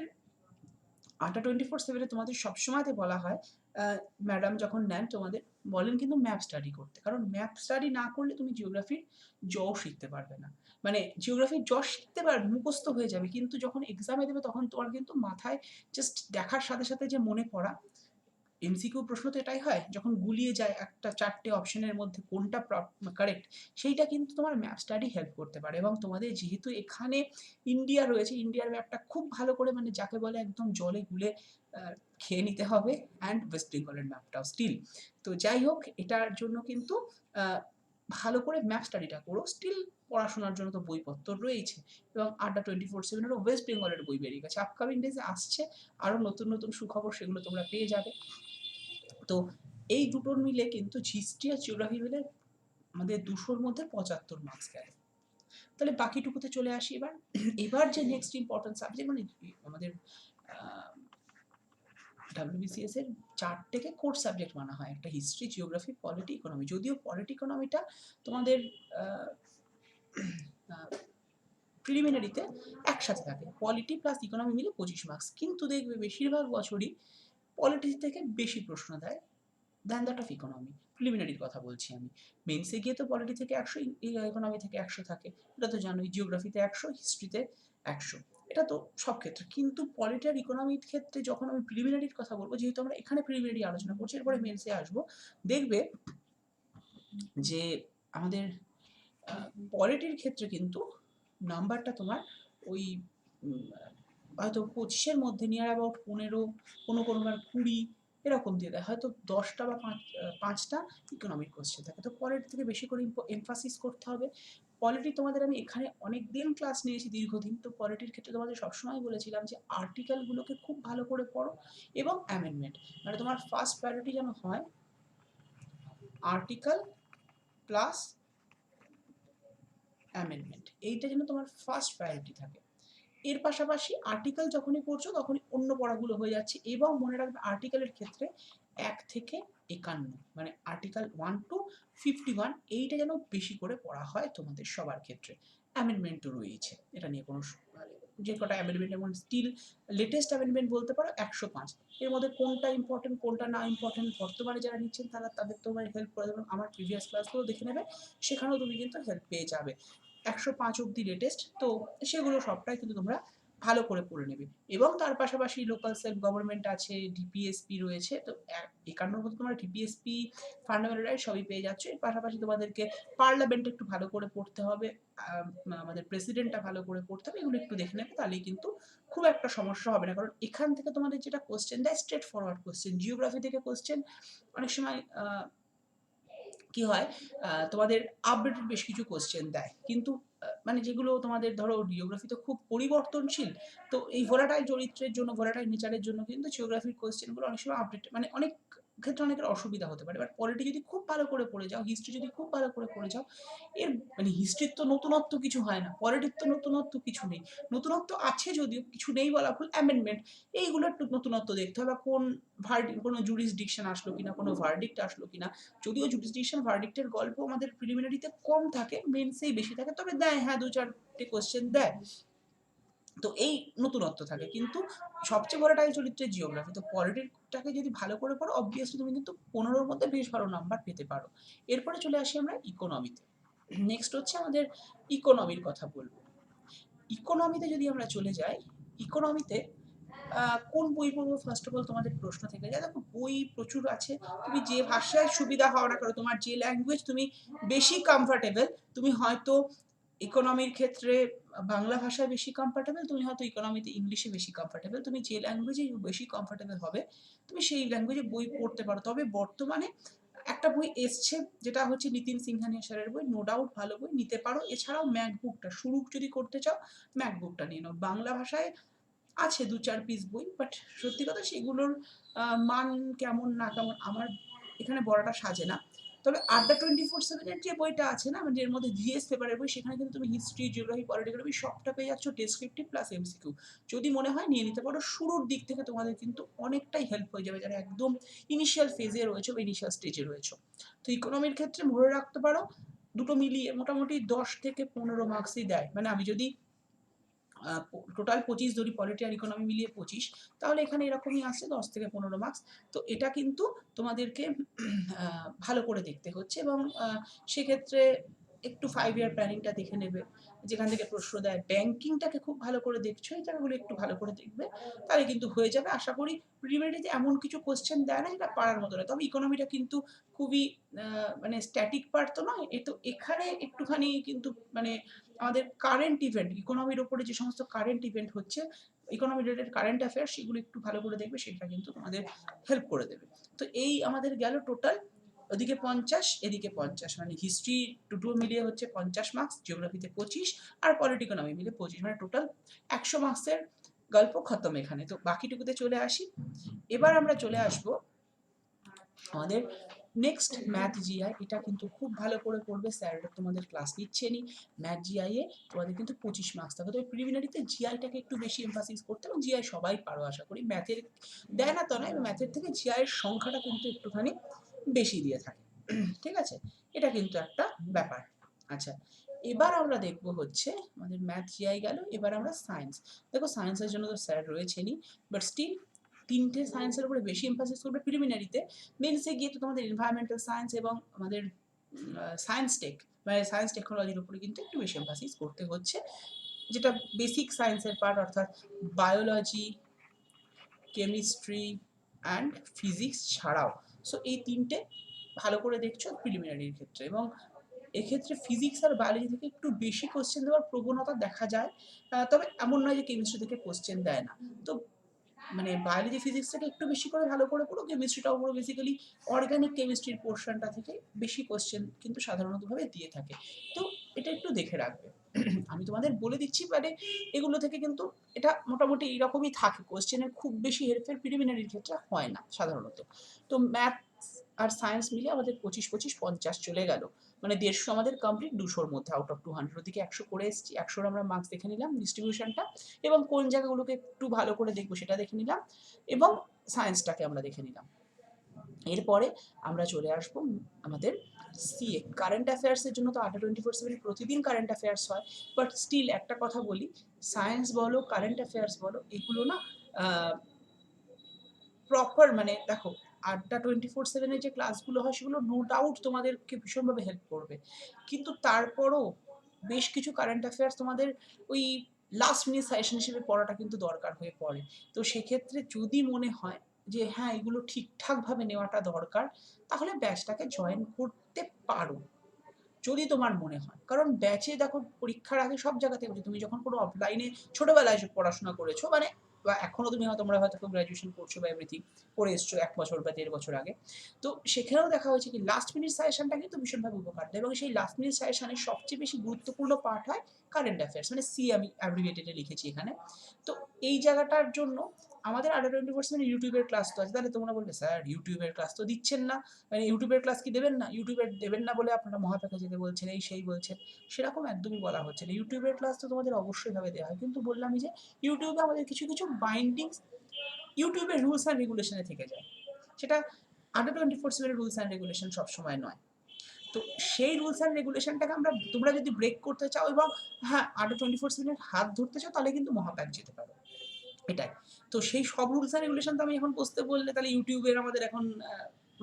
আন্ডার 24/7 তোমাদের সবসময়তে বলা হয়, ম্যাডাম যখন নেন তোমাদের বলেন কিন্তু ম্যাপ স্টাডি করতে, কারণ ম্যাপ স্টাডি না করলে তুমি জিওগ্রাফির জ শিখতে পারবে না। মানে জিওগ্রাফির জ শিখতে পারবে, মুখস্থ হয়ে যাবে, কিন্তু যখন এক্সামে দেবে তখন তোমার কিন্তু মাথায় জাস্ট দেখার সাথে সাথে যে মনে পড়া, এমসিকিউ প্রশ্ন তো এটাই হয়, যখন গুলিয়ে যায় একটা 4টে অপশনের মধ্যে কোনটা কারেক্ট, সেইটা কিন্তু তোমার ম্যাপ স্টাডি হেল্প করতে পারে। এবং তোমাদের যেহেতু এখানে ইন্ডিয়া রয়েছে, ইন্ডিয়ার ম্যাপটা খুব ভালো করে, মানে যাকে বলে একদম জলে গুলে খেয়ে নিতে হবে, অ্যান্ড ওয়েস্ট বেঙ্গলের ম্যাপটাও স্টিল। তো যাই হোক, এটার জন্য কিন্তু ভালো করে ম্যাপ স্টাডিটা করো। স্টিল পড়াশোনার জন্য তো বইপত্র রয়েছে, এবং আড্ডা 24/7 ওয়েস্ট বেঙ্গলের বই বেরিয়ে গেছে, আপকামিং ডেজে আসছে আরও নতুন নতুন সুখবর, সেগুলো তোমরা পেয়ে যাবে। তো এই দুটোর মিলে কিন্তু হিস্ট্রি আর জিওগ্রাফি মিলে আমাদের 200-র মধ্যে 75 মার্কস গেল। তাহলে বাকিটুকুতে চলে আসি এবার। এবার যে নেক্সট ইম্পর্টেন্ট সাবজেক্ট, মানে আমাদের WBCS এর 4 থেকে কোর সাবজেক্ট মানা হয়। একটা হিস্ট্রি, জিওগ্রাফি, পলিটি, ইকোনমি। যদিও পলিটি ইকোনমিটা তোমাদের আ আ প্রিলিমিনারিতে একসাথে থাকে। পলিটি প্লাস ইকোনমি মিলে 25 মার্কস। কিন্তু দেখবে বেশিরভাগ বছরই পলিটি থেকে বেশি প্রশ্ন দেয় দ্যান দ্যাট অফ ইকোনমি। প্রিলিমিনারির কথা বলছি আমি। মেইনসে গিয়ে তো পলিটি থেকে 100, ইকোনমি থেকে 100 থাকে। এটা তো জানোই। জিওগ্রাফিতে 100, হিস্ট্রিতে 100। এটা তো সব ক্ষেত্রে। কিন্তু পলিটি আর ইকোনমির ক্ষেত্রে যখন আমি প্রিলিমিনারির কথা বলব, যেহেতু আমরা এখানে প্রিলিমিনারি আলোচনা করছি, এরপরে মেইনসে আসবো। দেখবে যে আমাদের পলিটির ক্ষেত্রে কিন্তু নাম্বারটা তোমার ওই হয়তো 25 এর মধ্যে নিয়ার অ্যাবাউট 15, কোনোবার 20 এরকম দিয়ে দেয়। হয়তো 10টা বা 5টা ইকোনমিক কোয়েশ্চেন থাকে। তো পলিটি থেকে বেশি করে এমফাসিস করতে হবে। পলিটি তোমাদের আমি এখানে অনেকদিন ক্লাস নিয়েছি, দীর্ঘদিন। তো পলিটির ক্ষেত্রে তোমাদের সবসময় বলেছিলাম যে আর্টিকেলগুলোকে খুব ভালো করে পড়ো এবং অ্যামেন্ডমেন্ট। মানে তোমার ফার্স্ট প্রায়োরিটি যেন হয় আর্টিকেল প্লাস অ্যামেন্ডমেন্ট। এইটা যেন তোমার ফার্স্ট প্রায়োরিটি থাকে। এর পাশাপাশি আর্টিকেল যখনই পড়ছো তখনই অন্য পড়াগুলো হয়ে যাচ্ছে। এবং মনে রাখবে আর্টিকেলের ক্ষেত্রে 1 থেকে 51, মানে আর্টিকেল 1 টু 51, এইটা যেন বেশি করে পড়া হয় তোমাদের সবার ক্ষেত্রে। অ্যামেন্ডমেন্টও রয়েছে, এটা নিয়ে কোনো যে কটা অ্যামেন্ডমেন্ট, যেমন স্টিল লেটেস্ট অ্যামেন্ডমেন্ট বলতে পারো 105। এর মধ্যে কোনটা ইম্পর্টেন্ট কোনটা না ইম্পর্টেন্ট বর্তমানে যারা নিচ্ছেন তাদের তোমার হেল্প করে দেবেন। আমার প্রিভিয়াস ক্লাসগুলো দেখে নেবে, সেখানেও তুমি কিন্তু হেল্প পেয়ে যাবে। 105 অব্দি লেটেস্ট, তো সেগুলো সবটাই কিন্তু তোমরা ভালো করে পড়ে নেবে। এবং তার পাশাপাশি লোকাল সেলফ গভর্নমেন্ট আছে, ডিপিএসপি রয়েছে। তো 51 মধ্যে তোমরা ডিপিএসপি, ফান্ডামেন্টাল রাইট সবই পেয়ে যাচ্ছ। এর পাশাপাশি তোমাদেরকে পার্লামেন্ট একটু ভালো করে পড়তে হবে, আমাদের প্রেসিডেন্টটা ভালো করে পড়তে হবে। এগুলো একটু দেখে নেবে, তাহলেই কিন্তু খুব একটা সমস্যা হবে না। কারণ এখান থেকে তোমাদের যেটা কোশ্চেন দেয় স্ট্রেট ফরওয়ার্ড কোশ্চেন। জিওগ্রাফি থেকে কোশ্চেন অনেক সময় কি হয়, তোমাদের আপডেটেড বেশ কিছু কোশ্চেন দেয়। কিন্তু মানে যেগুলো তোমাদের ধরো জিওগ্রাফি তো খুব পরিবর্তনশীল। তো এই ভোলাটাইল চরিত্রের জন্য, ভোলাটাইল নেচারের জন্য কিন্তু জিওগ্রাফির কোশ্চেনগুলো অনেক সময় আপডেট, মানে অনেক ক্ষেত্রে অনেকের অসুবিধা হতে পারে। বাট পলিটি যদি খুব ভালো করে পড়ে যাও, হিস্ট্রি যদি খুব ভালো করে পড়ে যাও, এর মানে হিস্ট্রির তো নতুনত্ব কিছু হয় না, পলিটির তো নতুনত্ব কিছু নেই। নতুনত্ব আছে যদিও, কিছু নেই বলা ভুল, অ্যামেন্ডমেন্ট, এইগুলো একটু নতুনত্ব দেখতে হবে। বা কোনো জুরিসডিকশন আসলো কিনা, কোনো ভার্ডিক্ট আসলো কিনা। যদিও জুডিসডিকশন ভার্ডিক্টের গল্প আমাদের প্রিলিমিনারিতে কম থাকে, মেন্সেই বেশি থাকে। তবে দেয়, হ্যাঁ, 2-4টে কোশ্চেন দেয়। তো এই নতুনত্ব থাকে। কিন্তু সবচেয়ে ভোলাটাইল চরিত্রের জিওগ্রাফি। তো পলিটিটাকে যদি ভালো করে পড়ো, অবভিয়াসলি তুমি কিন্তু 15-র মধ্যে বেশ ভালো নাম্বার পেতে পারো। এরপরে চলে আসি আমরা ইকোনমিতে। নেক্সট হচ্ছে আমাদের ইকোনমির কথা বলবো। ইকোনমিতে যদি আমরা চলে যাই, ইকোনমিতে কোন বই পড়বো ফার্স্ট অফ অল তোমাদের প্রশ্ন থেকে যায়। দেখো, বই প্রচুর আছে। তুমি যে ভাষায় সুবিধা হও না কারো, তোমার যে ল্যাঙ্গুয়েজ তুমি বেশি কমফর্টেবল, তুমি হয়তো ইকোনমির ক্ষেত্রে বাংলা ভাষায় বেশি কমফর্টেবল, তুমি হয়তো ইকোনমিতে ইংলিশে বেশি কমফর্টেবল। তুমি যে ল্যাঙ্গুয়েজে বেশি কমফর্টেবল হবে, তুমি সেই ল্যাঙ্গুয়েজে বই পড়তে পারো। তবে বর্তমানে একটা বই এসছে, যেটা হচ্ছে নিতিন সিংহানিয়া স্যারের বই, নো ডাউট ভালো বই, নিতে পারো। এছাড়াও ম্যাকবুকটা শুরু যদি করতে চাও, ম্যাকবুকটা নিয়ে নাও। বাংলা ভাষায় আছে 2-4 পিস বই, বাট সত্যি কথা সেগুলোর মান কেমন না কেমন আমার এখানে বলাটা সাজে না। তবে আড্ডা 24/7 এর যে বইটা আছে না, মানে এর মধ্যে জিএস পেপারের বই, সেখানে কিন্তু তুমি হিস্ট্রি, জিওগ্রাফি, পলিটিক্যাল সবটা পেয়ে যাচ্ছ, ডেসক্রিপটিভ প্লাস এমসিকিউ। যদি মনে হয় নিয়ে নিতে পারো। শুরুর দিক থেকে তোমাদের কিন্তু অনেকটাই হেল্প হয়ে যাবে, যারা একদম ইনিশিয়াল ফেজে রয়েছে বা ইনিশিয়াল স্টেজে রয়েছে। তো ইকোনমির ক্ষেত্রে মনে রাখতে পারো, দুটো মিলিয়ে মোটামুটি 10 থেকে 15 মার্কসই দেয়। মানে আমি যদি টোটাল 25 ধরি, পলিটি আর ইকোনমি মিলিয়ে 25, তাহলে এখানে এরকমই আসছে 10 থেকে 15 মার্কস। তো এটা কিন্তু তোমাদেরকে ভালো করে দেখতে হচ্ছে। এবং সেক্ষেত্রে একটু 5 ইয়ার প্ল্যানিংটা দেখে নেবে, যেখান থেকে প্রশ্ন দেয়। ব্যাংকিংটাকে খুব ভালো করে দেখছো, এই জায়গাগুলো একটু ভালো করে দেখবে, তাহলে কিন্তু হয়ে যাবে। আশা করি প্রিলিমিনারিতে এমন কিছু কোশ্চেন দেয় না যেটা পারার মতো নয়। তবে ইকোনমিটা কিন্তু খুবই মানে স্ট্যাটিক পার্ট তো নয়, তো এখানে একটুখানি কিন্তু মানে আমাদের কারেন্ট ইভেন্ট, ইকোনমির ওপরে যে সমস্ত কারেন্ট ইভেন্ট হচ্ছে, ইকোনমি রিলেটেড কারেন্ট অ্যাফেয়ার্স, সেগুলো একটু ভালো করে দেখবে, সেটা কিন্তু তোমাদের হেল্প করে দেবে। তো এই আমাদের গেল টোটাল, ওদিকে 50 এদিকে 50, মানে হিস্ট্রি দুটো মিলিয়ে হচ্ছে 50 মার্কস, জিওগ্রাফিতে 25, আর পলিটি ইকোনমি মিলে 25, মানে টোটাল 100 মার্কসের গল্প খতম এখানে। তো বাকিটুকুতে চলে আসি। এবার আমরা চলে আসবো আমাদের নেক্সট ম্যাথ জিআই, এটা কিন্তু খুব ভালো করে পড়বে, স্যার তোমাদের ক্লাস নিচ্ছেনই। ম্যাথ জিআই এ তোমাদের কিন্তু 25 মার্কস থাকে, তবে প্রিলিমিনারিতে জিআইটাকে একটু বেশি এমফাসিস করতে, এবং জিআই সবাই পারো আশা করি, ম্যাথের দেয় না তো নয়, ম্যাথের থেকে জিআই এর সংখ্যাটা কিন্তু একটুখানি বেশি দিয়ে থাকে। ঠিক আছে, এটা কিন্তু একটা ব্যাপার। আচ্ছা, এবার আমরা দেখব হচ্ছে আমাদের ম্যাথ জিআই গেল, এবার আমরা সায়েন্স। দেখো সায়েন্সের জন্য তো স্যার রয়েছেনই, বাট স্টিল তিনটে সায়েন্সের উপরে বেশি এমফাসিস করবে প্রিলিমিনারিতে। মেন্সে গিয়ে তো তোমাদের এনভায়রনমেন্টাল সায়েন্স এবং আমাদের সায়েন্স টেক মানে সায়েন্স টেকনোলজির উপরে কিন্তু একটু বেশি এমফাসিস করতে হচ্ছে, যেটা বেসিক সায়েন্সের পার্ট, অর্থাৎ বায়োলজি, কেমিস্ট্রি অ্যান্ড ফিজিক্স ছাড়াও। সো এই তিনটে ভালো করে দেখছো প্রিলিমিনারির ক্ষেত্রে, এবং এক্ষেত্রে ফিজিক্স আর বায়োলজি থেকে একটু বেশি কোশ্চেন দেওয়ার প্রবণতা দেখা যায়, তবে এমন নয় যে কেমিস্ট্রি থেকে কোশ্চেন দেয় না। তো মানে বায়োলজি ফিজিক্সটাকে একটু বেশি করে ভালো করে পড়ো, কেমিস্ট্রিটাও পুরো বেসিক্যালি অর্গানিক কেমিস্ট্রির পোর্শনটা থেকে বেশি কোশ্চেন কিন্তু সাধারণতভাবে দিয়ে থাকে, তো এটা একটু দেখে রাখবে। আমি তোমাদের বলে দিচ্ছি, মানে এগুলো থেকে কিন্তু এটা মোটামুটি এইরকমই থাকে, কোশ্চেনের খুব বেশি হেরফের প্রিলিমিনারির ক্ষেত্রে হয় না সাধারণত। তো ম্যাথ আর সায়েন্স মিলে আমাদের 25-25-50 চলে গেল, মানে 150 আমাদের কমপ্লিট, 200-র মধ্যে আউট অফ 200 ওদিকে 100 করে এসেছি, 100-র আমরা মার্কস দেখে নিলাম ডিস্ট্রিবিউশনটা, এবং কোন জায়গাগুলোকে একটু ভালো করে দেখবো সেটা দেখে নিলাম, এবং সায়েন্সটাকে আমরা দেখে নিলাম। এরপরে আমরা চলে আসবো আমাদের সিএ, কারেন্ট অ্যাফেয়ার্সের জন্য তো 8/24/7 প্রতিদিন কারেন্ট অ্যাফেয়ার্স হয়, বাট স্টিল একটা কথা বলি, সায়েন্স বলো কারেন্ট অ্যাফেয়ার্স বলো, এগুলো না প্রপার, মানে দেখো 8/24/7 যে ক্লাসগুলো হয় সেগুলো নো ডাউট তোমাদেরকে ভীষণভাবে হেল্প করবে, কিন্তু তারপরও বেশ কিছু কারেন্ট অ্যাফেয়ার্স তোমাদের ওই লাস্ট মিনিট সাজেশন হিসেবে পড়াটা কিন্তু দরকার হয়ে পড়ে। তো সেক্ষেত্রে যদি মনে হয় যে হ্যাঁ এগুলো ঠিকঠাকভাবে নেওয়াটা দরকার, তাহলে ব্যাচটাকে জয়েন করতে পারো যদি তোমার মনে হয়, কারণ ব্যাচে দেখো পরীক্ষার আগে সব জায়গাতে বলছি, তুমি যখন কোনো অফলাইনে ছোটবেলায় পড়াশোনা করেছো, মানে বা এখনো তুমি হয়তো তোমরা হয়তো গ্র্যাজুয়েশন করছো বা এভরিথিং করে এসছো 1 বছর বা 1.5 বছর আগে, তো সেখানেও দেখা হয়েছে কি লাস্ট মিনিট সাজেশনটা কিন্তু ভীষণভাবে উপকার দেয়, এবং সেই লাস্ট মিনিট সাজেশনের সবচেয়ে বেশি গুরুত্বপূর্ণ পার্ট হয় কারেন্ট অ্যাফেয়ার্স, মানে সি আমি অ্যাব্রিভিয়েটেডে লিখেছি এখানে। তো এই জায়গাটার জন্য আমাদের 8/24 ইউটিউবের ক্লাস তো আছে, তাহলে তোমরা বলবে স্যার ইউটিউবের ক্লাস তো দিচ্ছেন না, মানে ইউটিউবের ক্লাস কি দেবেন না, ইউটিউবের দেবেন না বলে আপনারা মহাপ্যাকে যেতে বলছেন, এই সেই বলছেন, সেরকম একদমই বলা হচ্ছে না, ইউটিউবের ক্লাস তো তোমাদের অবশ্যই ভাবে দেওয়া হয়, কিন্তু বললামই যে ইউটিউবে আমাদের কিছু কিছু বাইন্ডিং ইউটিউবের রুলস অ্যান্ড রেগুলেশনে থেকে যায়, সেটা 8/24 রুলস অ্যান্ড রেগুলেশন সবসময় নয়। তো সেই রুলস অ্যান্ড রেগুলেশনটাকে আমরা তোমরা যদি ব্রেক করতে চাও এবং হ্যাঁ 8/24 হাত ধরতে চাও, তাহলে কিন্তু মহাপ্যাক যেতে পারো, এটাই। তো সেই সব রুলস অ্যান্ড রেগুলেশন তো আমি এখন বসতে বললে তাহলে ইউটিউবের আমাদের এখন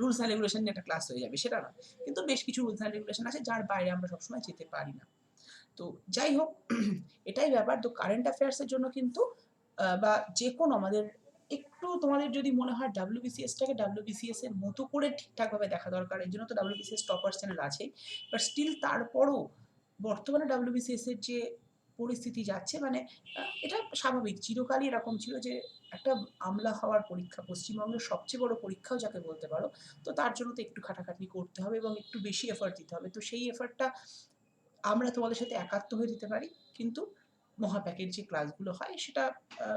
রুলস অ্যান্ড রেগুলেশন নিয়ে একটা ক্লাস হয়ে যাবে, সেটা না, কিন্তু বেশ কিছু রুলস অ্যান্ড রেগুলেশন আছে যার বাইরে আমরা সবসময় যেতে পারি না। তো যাই হোক, এটাই ব্যাপার। তো কারেন্ট অ্যাফেয়ার্সের জন্য কিন্তু বা যে কোনো আমাদের একটু তোমাদের যদি মনে হয় ডাব্লিউবিসিএসটাকে ডাব্লিউবিসিএস এর মতো করে ঠিকঠাকভাবে দেখা দরকার, এর জন্য তো ডাব্লিউবিসিএস টপার চ্যানেল আছেই, বাট স্টিল তারপরও বর্তমানে ডাব্লিউবিসিএস এর যে পরিস্থিতি যাচ্ছে, মানে এটা স্বাভাবিক, চিরকালই এরকম ছিল যে একটা আমলা হওয়ার পরীক্ষা, পশ্চিমবঙ্গের সবচেয়ে বড় পরীক্ষাও যাকে বলতে পারো, তো তার জন্য তো একটু খাটাখাটনি করতে হবে এবং একটু বেশি এফার্ট দিতে হবে, তো সেই এফার্টটা আমরা তোমাদের সাথে একাত্ম হয়ে দিতে পারি, কিন্তু মহাপ্যাকের যে ক্লাসগুলো হয় সেটা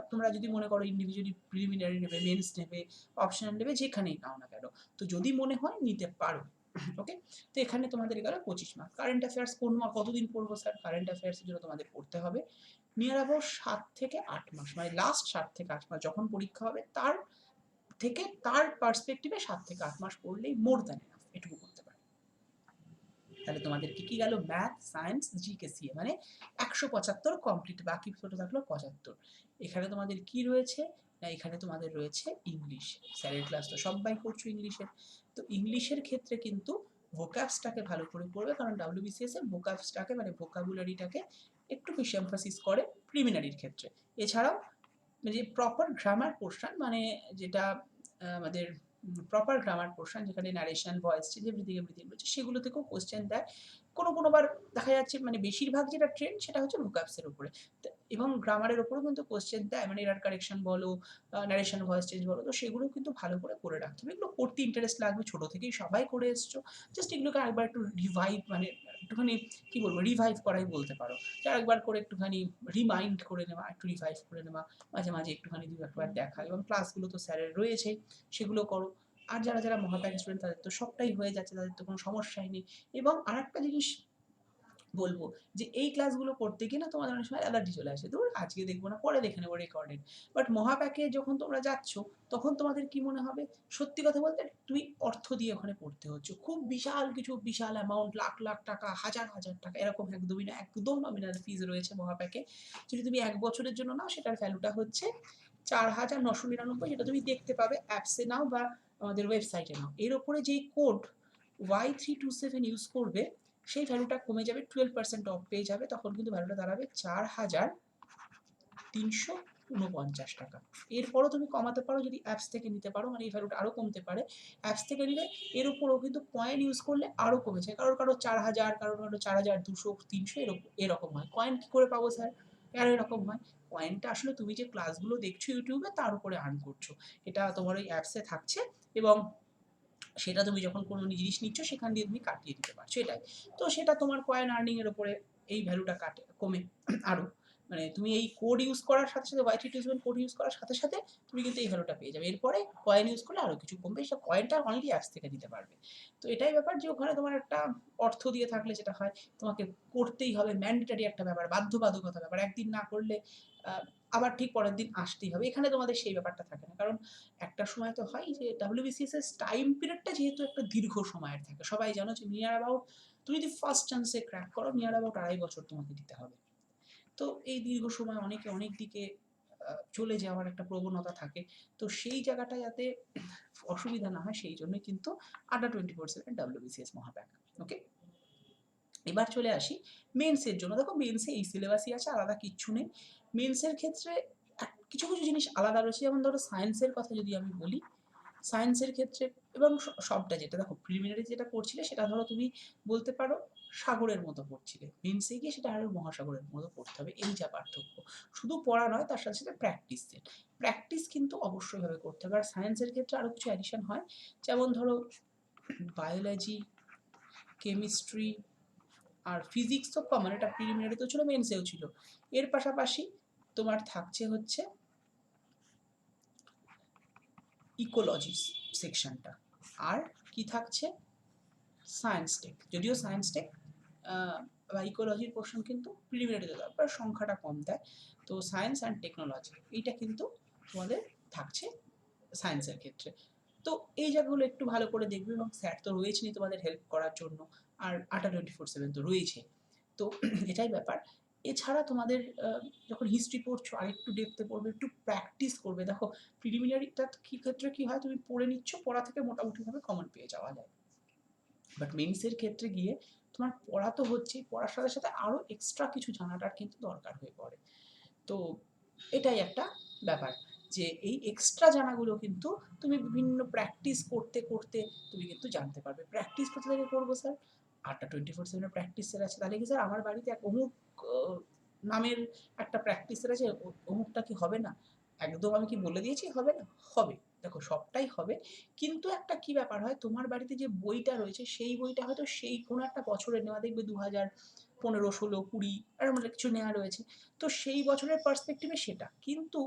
তোমরা যদি মনে করো ইন্ডিভিজুয়ালি প্রিলিমিনারি নেবে, মেন্স নেবে, অপশনাল নেবে, যেখানেই নাও না কেন, তো যদি মনে হয় নিতে পারো। ওকে, তো এখানে তোমাদের গেল 25 মার্ক। কারেন্ট অ্যাফেয়ার্স কোন কতদিন পড়বো স্যার, কারেন্ট অ্যাফেয়ার্সের জন্য তোমাদের পড়তে হবে নিয়ার অ্যাবাউট 7 থেকে 8 মাস, মানে লাস্ট 7 থেকে 8 মাস যখন পরীক্ষা হবে তার থেকে, তার পার্সপেক্টিভে 7 থেকে 8 মাস পড়লেই মোর দ্যান এনাফ, এটুকু করতে পারে। তাহলে তোমাদের কি কি গেল, ম্যাথ, সায়েন্স, জিকে, সিএ, মানে 175 কমপ্লিট, বাকি ছোট থাকলো 75। এখানে তোমাদের কি রয়েছে না, এখানে তোমাদের রয়েছে ইংলিশ, স্যারের ক্লাস তো সবাই করছো ইংলিশের, তো ইংলিশের ক্ষেত্রে কিন্তু ভোকাবসটাকে ভালো করে পড়বে, কারণ ডাব্লিউবিসিএস এর ভোকাবসটাকে মানে ভোকাবুলারিটাকে একটু বেশি এমফাসিস করে প্রিলিমিনারির ক্ষেত্রে। এছাড়াও যে প্রপার গ্রামার পোর্শন, মানে যেটা আমাদের প্রপার গ্রামার পোর্শন, যেখানে narration, voice change, everything everything রয়েছে, সেগুলো থেকেও কোশ্চেন দেয়। কোনোবার দেখা যাচ্ছে, মানে বেশিরভাগ যেটা ট্রেন্ড সেটা হচ্ছে ভোকাবসের উপরে, এবং গ্রামারের উপরেও কিন্তু কোশ্চেন দেয়, মানে এরার কারেকশন বলো, ন্যারেশন, ভয়েস চেঞ্জ বলো, তো সেগুলো কিন্তু ভালো করে রাখতে হবে, এগুলো পড়তে ইন্টারেস্ট লাগবে, ছোটো থেকেই সবাই করে এসছো, জাস্ট এগুলোকে একবার একটু রিভাইভ, মানে একটুখানি কী বলবো, রিভাইভ করাই বলতে পারো, যে একবার করে একটুখানি রিমাইন্ড করে নেওয়া, একটু রিভাইভ করে নেওয়া, মাঝে মাঝে একটুখানি দু একবার দেখা, এবং ক্লাসগুলো তো স্যারের রয়েছেই, সেগুলো করো। আর যারা যারা মহাপ্যাক স্টুডেন্ট তাদের তো সবটাই হয়ে যাচ্ছে, তাদের তো কোনো সমস্যাই নেই। এবং আরেকটা জিনিস বলবো যে এই ক্লাসগুলো করতে গিয়ে না তোমাদের অনেক সময় অ্যালার্জি চলে আসে, ধরুন আজকে দেখবো না, পরে দেখে নেবো রেকর্ডেড। বাট মহাপ্যাকে যখন তোমরা যাচ্ছ তখন তোমাদের কি মনে হবে, সত্যি কথা বলতে তুমি অর্থ দিয়ে ওখানে পড়তে হচ্ছে, খুব বিশাল কিছু বিশাল অ্যামাউন্ট, লাখ লাখ টাকা, হাজার হাজার টাকা, এরকম একদমই না, একদম নমিনাল ফিজ রয়েছে মহাপ্যাকে। যদি তুমি 1 বছরের জন্য নাও সেটার ভ্যালুটা হচ্ছে 4,999, যেটা তুমি দেখতে পাবে অ্যাপসে নাও বা আমাদের ওয়েবসাইটে নাও। এর ওপরে যেই কোড Y327 ইউজ করবে সেই ভ্যালুটা কমে যাবে, 12% অফ পেয়ে যাবে, তখন কিন্তু ভ্যালুটা দাঁড়াবে 4,349 টাকা। এরপরও তুমি কমাতে পারো যদি অ্যাপস থেকে নিতে পারো, মানে এই ভ্যালুটা আরও কমতে পারে। অ্যাপস থেকে নিলে এর উপরেও কিন্তু কয়েন ইউজ করলে আরও কমে যায়, কারোর 4,000, কারোর 4,200, 300 এরকম হয়। কয়েন কী করে পাবো স্যার, কেন এরকম হয়? কয়েনটা আসলে তুমি যে ক্লাসগুলো দেখছো ইউটিউবে তার উপরে আর্ন করছো, এটা তোমার ওই অ্যাপসে থাকছে এবং সেটা তুমি যখন কোনো জিনিস নিচ্ছ সেখান দিয়ে তুমি কাটিয়ে দিতে পারছো, এটাই। তো সেটা তোমার কয়েন আর্নিং এর উপরে এই ভ্যালুটা কাটে কমে আরও, মানে তুমি এই কোড ইউজ করার সাথে সাথে Y327 কোড ইউজ করার সাথে সাথে তুমি কিন্তু এই ভ্যালুটা পেয়ে যাবে। এরপরে কয়েন ইউজ করলে আরও কিছু কমবে, সে কয়েনটা অনলি অ্যাপস থেকে দিতে পারবে। তো এটাই ব্যাপার যে ওখানে তোমার একটা অর্থ দিয়ে থাকলে যেটা হয় তোমাকে করতেই হবে, ম্যান্ডেটারি একটা ব্যাপার, বাধ্যবাধকতা ব্যাপার, একদিন না করলে আবার ঠিক পরের দিন আসতেই হবে। এখানে তোমাদের সেই ব্যাপারটা থাকে না, কারণ একটা সময় তো হয় যে WBCS এর টাইম পিরিয়ডটা যেহেতু একটা দীর্ঘ সময়ের থাকে, সবাই জানো যে নিয়ার অ্যাবাউট তুমি যদি ফার্স্ট চান্সে ক্র্যাক করো নিয়ার অ্যাবাউট 2.5 বছর তোমাকে দিতে হবে। তো এই দীর্ঘ সময় অনেকে অনেক দিকে চলে যাওয়ার একটা প্রবণতা থাকে। তো সেই জায়গাটা যাতে অসুবিধা না হয় সেই জন্যই কিন্তু আড্ডা 24/7 WBCS মহাপ্যাক। ওকে, এবার চলে আসি মেন্সের জন্য। দেখো মেন্সে এই সিলেবাসই আছে, আলাদা কিচ্ছু নেই। মেন্সের ক্ষেত্রে কিছু কিছু জিনিস আলাদা রয়েছে, যেমন ধরো সায়েন্সের কথা যদি আমি বলি, সায়েন্সের ক্ষেত্রে এবং সবটা যেটা দেখো প্রিলিমিনারি যেটা পড়ছিলে সেটা ধরো তুমি বলতে পারো সাগরের মতো পড়ছিলে, মেন্সে গিয়ে সেটা আরও মহাসাগরের মতো পড়তে হবে, এই যা পার্থক্য। শুধু পড়া নয়, তার সাথে সাথে প্র্যাকটিস সেট, প্র্যাকটিস কিন্তু অবশ্যই ভাবে করতে হবে। আর সায়েন্সের ক্ষেত্রে আরও কিছু অ্যাডিশন হয়, যেমন ধরো বায়োলজি, কেমিস্ট্রি আর ফিজিক্স তো কমন, এটা প্রিলিমিনারিতেও ছিল, মেন্সেও ছিল। এর পাশাপাশি তোমার থাকছে হচ্ছে ইকোলজি সেকশনটা, আর কি থাকছে সায়েন্স টেক, যদিও সায়েন্স টেক বা ইকোলজির পোর্শন কিন্তু প্রিলিমিনারিতে দেয়, বাট সংখ্যাটা কম দেয়। তো সায়েন্স অ্যান্ড টেকনোলজি এইটা কিন্তু তোমাদের থাকছে সায়েন্সের ক্ষেত্রে। তো এই জায়গাগুলো একটু ভালো করে দেখবে, এবং স্যার তো রয়েছেনই তোমাদের হেল্প করার জন্য, আর আড্ডা 24/7 তো রয়েছে। তো এটাই ব্যাপার। এছাড়া তোমাদের যখন হিস্ট্রি পড়ছো আরেকটু ডেপথে পড়বে, একটু প্র্যাকটিস করবে। দেখো প্রিলিমিনারিটা কি ক্ষেত্রে কি হয়, তুমি পড়ে নিচ্ছ, পড়া থেকে মোটামুটিভাবে কমন পেয়ে যাওয়া যায়। বাট মেন্সের ক্ষেত্রে গিয়ে তোমার পড়া তো হচ্ছেই, পড়ার সাথে সাথে আরও এক্সট্রা কিছু জানাটার কিন্তু দরকার হয়ে পড়ে। তো এটাই একটা ব্যাপার যে এই এক্সট্রা জানাগুলো কিন্তু তুমি বিভিন্ন প্র্যাকটিস করতে করতে তুমি কিন্তু জানতে পারবে। প্র্যাকটিস কোথা থেকে করবো স্যার? আড্ডা 24/7 প্র্যাকটিস স্যার আছে, তাহলে কি স্যার আমার বাড়িতে এক অমুক নামের একটা প্র্যাকটিস স্যার আছে, অমুকটা কি হবে না? একদম আমি কি বলে দিয়েছি হবে না? হবে। দেখো সবটাই হবে, কিন্তু একটা কি ব্যাপার হয়, তোমার বাড়িতে যে বইটা রয়েছে সেই বইটা হয়তো সেই কোনো একটা বছরে নেওয়া, দেখবে 2015, 16, 20 এরকম কিছু নেওয়া রয়েছে। তো সেই বছরের পার্সপেক্টিভে সেটা, কিন্তু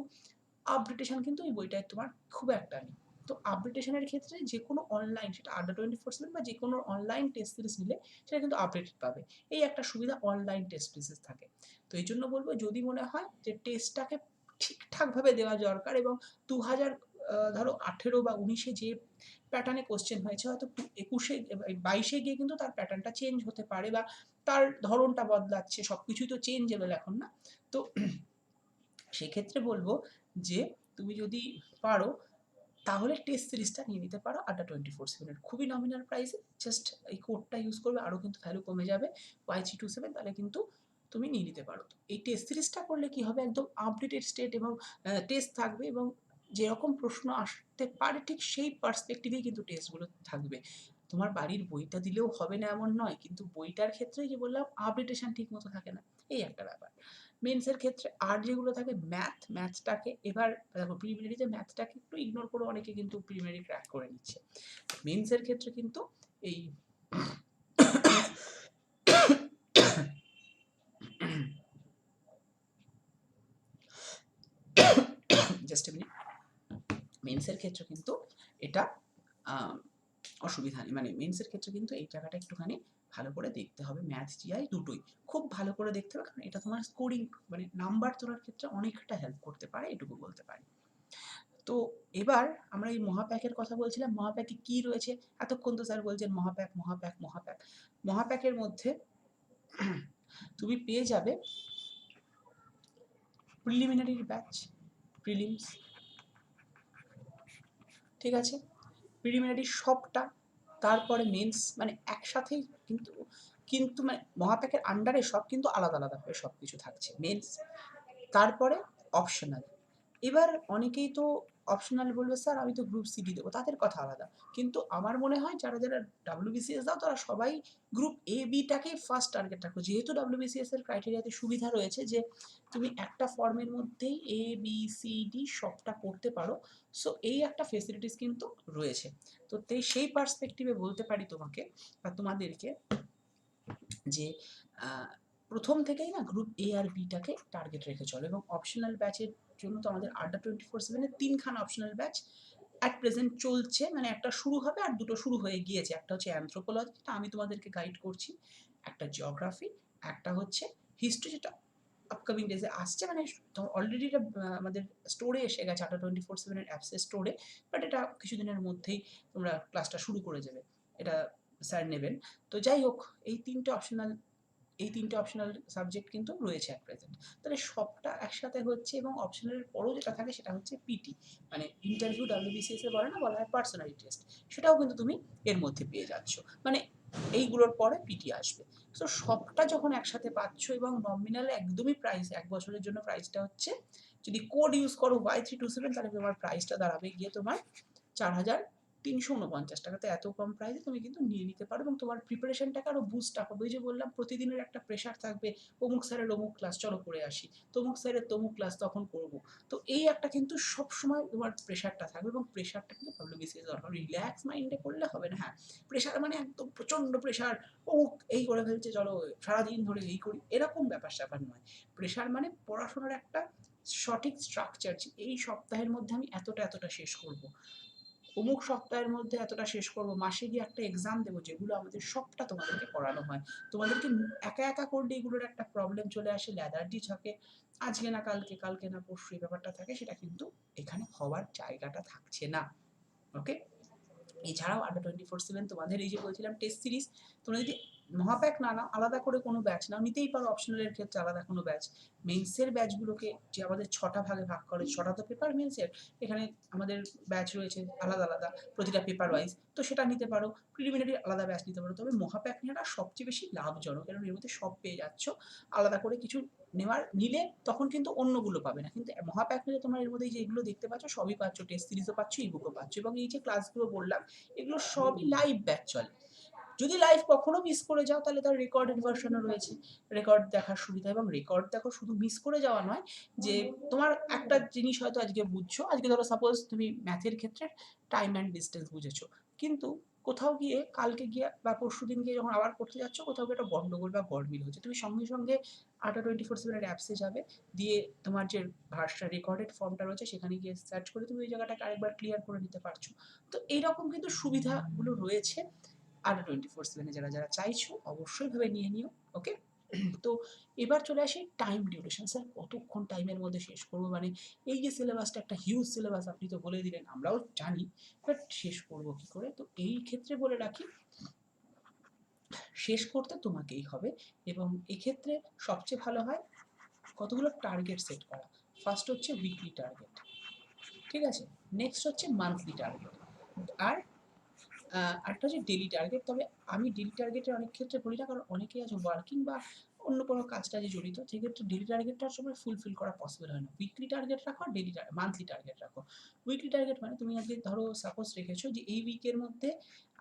আপডেটেশন কিন্তু এই বইটায় তোমার খুব একটা নেই। তো আপডেটেশনের ক্ষেত্রে যে কোনো অনলাইন, সেটা আড্ডা 24/7 বা যে কোনো অনলাইন টেস্ট সিরিজ নিলে সেটা কিন্তু আপডেটেড পাবে। এই একটা সুবিধা অনলাইন টেস্ট সিরিজ থাকে। তো এই জন্য বলবো, যদি মনে হয় যে টেস্টটাকে ঠিকঠাকভাবে দেওয়া দরকার, এবং 2000 ধরো 18 বা 19-এ যে প্যাটার্নে কোশ্চেন হয়েছে, হয়তো 21-এ 22-এ গিয়ে কিন্তু তার প্যাটার্নটা চেঞ্জ হতে পারে, বা তার ধরনটা বদলাচ্ছে, সব কিছুই তো চেঞ্জেবল এখন না। তো সেক্ষেত্রে বলবো যে তুমি যদি পারো তাহলে টেস্ট সিরিজটা নিয়ে নিতে পারো আড্ডা 24/7 এর, খুবই নমিনাল প্রাইসে, জাস্ট এই কোডটা ইউজ করবে, আরও কিন্তু ভ্যালু কমে যাবে Y327, তাহলে কিন্তু তুমি নিয়ে নিতে পারো। তো এই টেস্ট সিরিজটা করলে কি হবে, একদম আপডেটেড স্টেট এবং টেস্ট থাকবে, এবং যেরকম প্রশ্ন আসতে পারে ঠিক সেই পার্সপেক্টিভেই কিন্তু টেস্টগুলো থাকবে। তোমার বাড়ির বইটা দিলেও হবে না এমন নয়, কিন্তু বইটার ক্ষেত্রে যে বললাম আপডেটেশন ঠিক মতো থাকে না, এই একটা ব্যাপার। মেন্সের ক্ষেত্রে আর যেগুলো থাকে ম্যাথটাকে এবার দেখো প্রিলিমিনারিতে ম্যাথটাকে একটু ইগনোর করে অনেকে কিন্তু প্রিলিমিনারি ক্র্যাক করে নিচ্ছে। মেন্সের ক্ষেত্রে কিন্তু এই জাস্ট এ মিনিট, মেন্সের ক্ষেত্রে কিন্তু এটা আম অসুবিধা নেই। মানে মেন্সের ক্ষেত্রে কিন্তু এই জায়গাটা একটুখানি ভালো করে দেখতে হবে। ম্যাথ, জিআই দুটোই। খুব ভালো করে দেখতে হবে কারণ এটা তোমার স্কোরিং মানে নাম্বার তোলার ক্ষেত্রে অনেকটা হেল্প করতে পারে, এটুকু বলতে পারি। তো এবার আমরা এই মহাপ্যাকের কথা বলছিলাম। মহাপ্যাকে কি রয়েছে? এতক্ষণ তো স্যার বলছেন মহাপ্যাক, মহাপ্যাক, মহাপ্যাক। মহাপ্যাকের মধ্যে তুমি পেয়ে যাবে প্রিলিমিনারি ব্যাচ, প্রিলিমস, ঠিক আছে? প্রিলিমিনারি সবটা, তারপরে মেন্স মানে একসাথেই কিন্তু কিন্তু মানে মহাপ্যাকের আন্ডারে সব কিন্তু আলাদা আলাদাভাবে সব কিছু থাকছে। মেন্স, তারপরে অপশনাল। এবার অনেকেই তো অপশনাল বলবে, স্যার আমি তো গ্রুপ সি ডি দেবো, তাদের কথা আলাদা। কিন্তু আমার মনে হয় যারা যারা ডাব্লিউবিসিএস দাও তারা সবাই গ্রুপ এ বিটাকেই ফার্স্ট টার্গেট রাখো, যেহেতু ডাব্লিউবিসিএস এর ক্রাইটেরিয়াতে সুবিধা রয়েছে যে তুমি একটা ফর্মের মধ্যেই এ বি সি ডি সবটা করতে পারো। সো এই একটা ফেসিলিটিস কিন্তু রয়েছে। তো সেই পার্সপেক্টিভে বলতে পারি তোমাকে বা তোমাদেরকে যে প্রথম থেকেই না গ্রুপ এ আর বিটাকে টার্গেট রেখে চলো। এবং অপশনাল ব্যাচের জন্য তো আমাদের আড্ডা 24/7-এ 3খানা অপশনাল ব্যাচ অ্যাট প্রেজেন্ট চলছে। মানে একটা শুরু হবে আর দুটো শুরু হয়ে গিয়েছে। একটা হচ্ছে অ্যানথ্রোপোলজি, যেটা আমি তোমাদেরকে গাইড করছি, একটা জিওগ্রাফি, একটা হচ্ছে হিস্ট্রি, যেটা আপকামিং ডেজে আসছে। মানে অলরেডি এটা আমাদের স্টোরে এসে গেছে, আড্ডা 24/7-এর অ্যাপসের স্টোরে। বাট এটা কিছুদিনের মধ্যেই তোমরা ক্লাসটা শুরু করে যাবে, এটা স্যার নেবেন। তো যাই হোক, এই তিনটে অপশনাল সাবজেক্ট কিন্তু রয়েছে অ্যাট প্রেজেন্ট। তাহলে সবটা একসাথে হচ্ছে। এবং অপশনালের পরেও যেটা থাকে সেটা হচ্ছে পিটি, মানে ইন্টারভিউ, ডাব্লিউবিসিএস এ বলে না, বলা হয় পার্সোনালিটি টেস্ট, সেটাও কিন্তু তুমি এর মধ্যে পেয়ে যাচ্ছ। মানে এইগুলোর পরে পিটি আসবে। তো সবটা যখন একসাথে পাচ্ছ এবং নমিনাল একদমই প্রাইস, 1 বছরের জন্য প্রাইসটা হচ্ছে, যদি কোড ইউজ করো Y327, তাহলে তোমার প্রাইসটা দাঁড়াবে গিয়ে তোমার 4,349 টাকা। তো এত কম প্রাইসে তুমি কিন্তু নিয়ে নিতে পারো এবং তোমার প্রিপারেশনটাকে আরও বুস্ট আপ হবে। ওই যে বললাম প্রতিদিনের একটা প্রেশার থাকবে, অমুক স্যারের অমুক ক্লাস চলো করে আসি, তমুক স্যারের তমুক ক্লাস তখন করব। তো এই একটা কিন্তু সবসময় তোমার প্রেশারটা থাকবে এবং প্রেশারটা কিন্তু ডাব্লিউবিসিএস দরকার। রিল্যাক্স মাইন্ডে করলে হবে না। হ্যাঁ, প্রেশার মানে একদম প্রচণ্ড প্রেশার, অমুক এই করে ফেলছে চলো সারাদিন ধরে এই করি, এরকম ব্যাপার স্যাপার নয়। প্রেশার মানে পড়াশোনার একটা সঠিক স্ট্রাকচার, এই সপ্তাহের মধ্যে আমি এতটা এতটা শেষ করব, অমুক সপ্তাহের মধ্যে এতটা শেষ করব, মাসে গিয়ে একটা এক্সাম দেবো, যেগুলো আমাদের সবটা তোমাদেরকে করানো হয়। তোমাদেরকে একা একা করলে এগুলোর একটা প্রবলেম চলে আসে, ল্যাদার্জি থাকে, আজকে না কালকে, কালকে না পরশু, এই ব্যাপারটা থাকে, সেটা কিন্তু এখানে হওয়ার জায়গাটা থাকছে না। ওকে? এছাড়াও আড্ডা 24/7 তোমাদের এই যে বলছিলাম টেস্ট সিরিজ, তোমরা যদি মহাপ্যাক না নাও, আলাদা করে কোনো ব্যাচ নাও, নিতেই পারো অপশনালের ক্ষেত্রে আলাদা কোনো ব্যাচ। মেন্সের ব্যাচগুলোকে যে আমাদের 6টা ভাগে ভাগ করে, 6টা তো পেপার মেন্সের, এখানে আমাদের ব্যাচ রয়েছে আলাদা আলাদা প্রতিটা পেপার ওয়াইজ, তো সেটা নিতে পারো। প্রিলিমিনারি আলাদা ব্যাচ নিতে পারো। তবে মহাপ্যাক নেওয়াটা সবচেয়ে বেশি লাভজনক, কারণ এর মধ্যে সব পেয়ে যাচ্ছ। আলাদা করে কিছু নিলে তখন কিন্তু অন্যগুলো পাবে না। কিন্তু মহাপ্যাক নিলে তোমরা এর মধ্যে যেগুলো দেখতে পাচ্ছ সবই পাচ্ছ, টেস্ট সিরিজও পাচ্ছ, ইবুকও পাচ্ছ। এবং এই যে ক্লাসগুলো বললাম, এগুলো সবই লাইভ ব্যাচ চলে। যদি লাইভ কখনো মিস করে যাও তাহলে তার রেকর্ডেড ভার্সনও রয়েছে, রেকর্ড দেখার সুবিধা। এবং রেকর্ড দেখো, শুধু মিস করে যাওয়া নয়, যে তোমার একটা জিনিস হয়তো আজকে বুঝছো, আজকে ধরো সাপোজ তুমি ম্যাথের ক্ষেত্রে টাইম অ্যান্ড ডিস্টেন্স বুঝেছো, কিন্তু কোথাও গিয়ে কালকে গিয়ে বা পরশু দিন গিয়ে যখন আবার করতে যাচ্ছ, কোথাও গিয়ে একটা গন্ডগোল বা গরমিল হচ্ছে, তুমি সঙ্গে সঙ্গে আড্ডা 24/7-এর অ্যাপসে যাবে, দিয়ে তোমার যে ভার্সন রেকর্ডেড ফর্মটা রয়েছে সেখানে গিয়ে সার্চ করে তুমি ওই জায়গাটাকে আরেকবার ক্লিয়ার করে নিতে পারছো। তো এইরকম কিন্তু সুবিধাগুলো রয়েছে আড্ডা 24/7-এ। যারা যারা চাইছো অবশ্যই ভাবে নিয়ে নিও। ওকে? তো এবার চলে আসি টাইম ডিউরেশন। স্যার কতক্ষণ টাইমের মধ্যে শেষ করবো? মানে এই যে সিলেবাসটা, একটা হিউজ সিলেবাস আপনি তো বলে দিলেন, আমরাও জানি, বাট শেষ করবো কি করে? তো এই ক্ষেত্রে বলে রাখি, শেষ করতে তোমাকেই হবে। এবং এক্ষেত্রে সবচেয়ে ভালো হয় কতগুলো টার্গেট সেট করা। ফার্স্ট হচ্ছে উইকলি টার্গেট, ঠিক আছে? নেক্সট হচ্ছে মান্থলি টার্গেট, আর আরেকটা হচ্ছে ডেইলি টার্গেট। তবে আমি ডেইলি টার্গেটের অনেক ক্ষেত্রে বলি না, কারণ অনেকেই আছে ওয়ার্কিং বা অন্য কোনো কাজ টাজে জড়িত, সেক্ষেত্রে ডেইলি টার্গেটটার সময় ফুলফিল করা পসিবল হয় না। উইকলি টার্গেট রাখো, মান্থলি টার্গেট রাখো। উইকলি টার্গেট মানে তুমি আজকে ধরো সাপোজ রেখেছো যে এই উইকের মধ্যে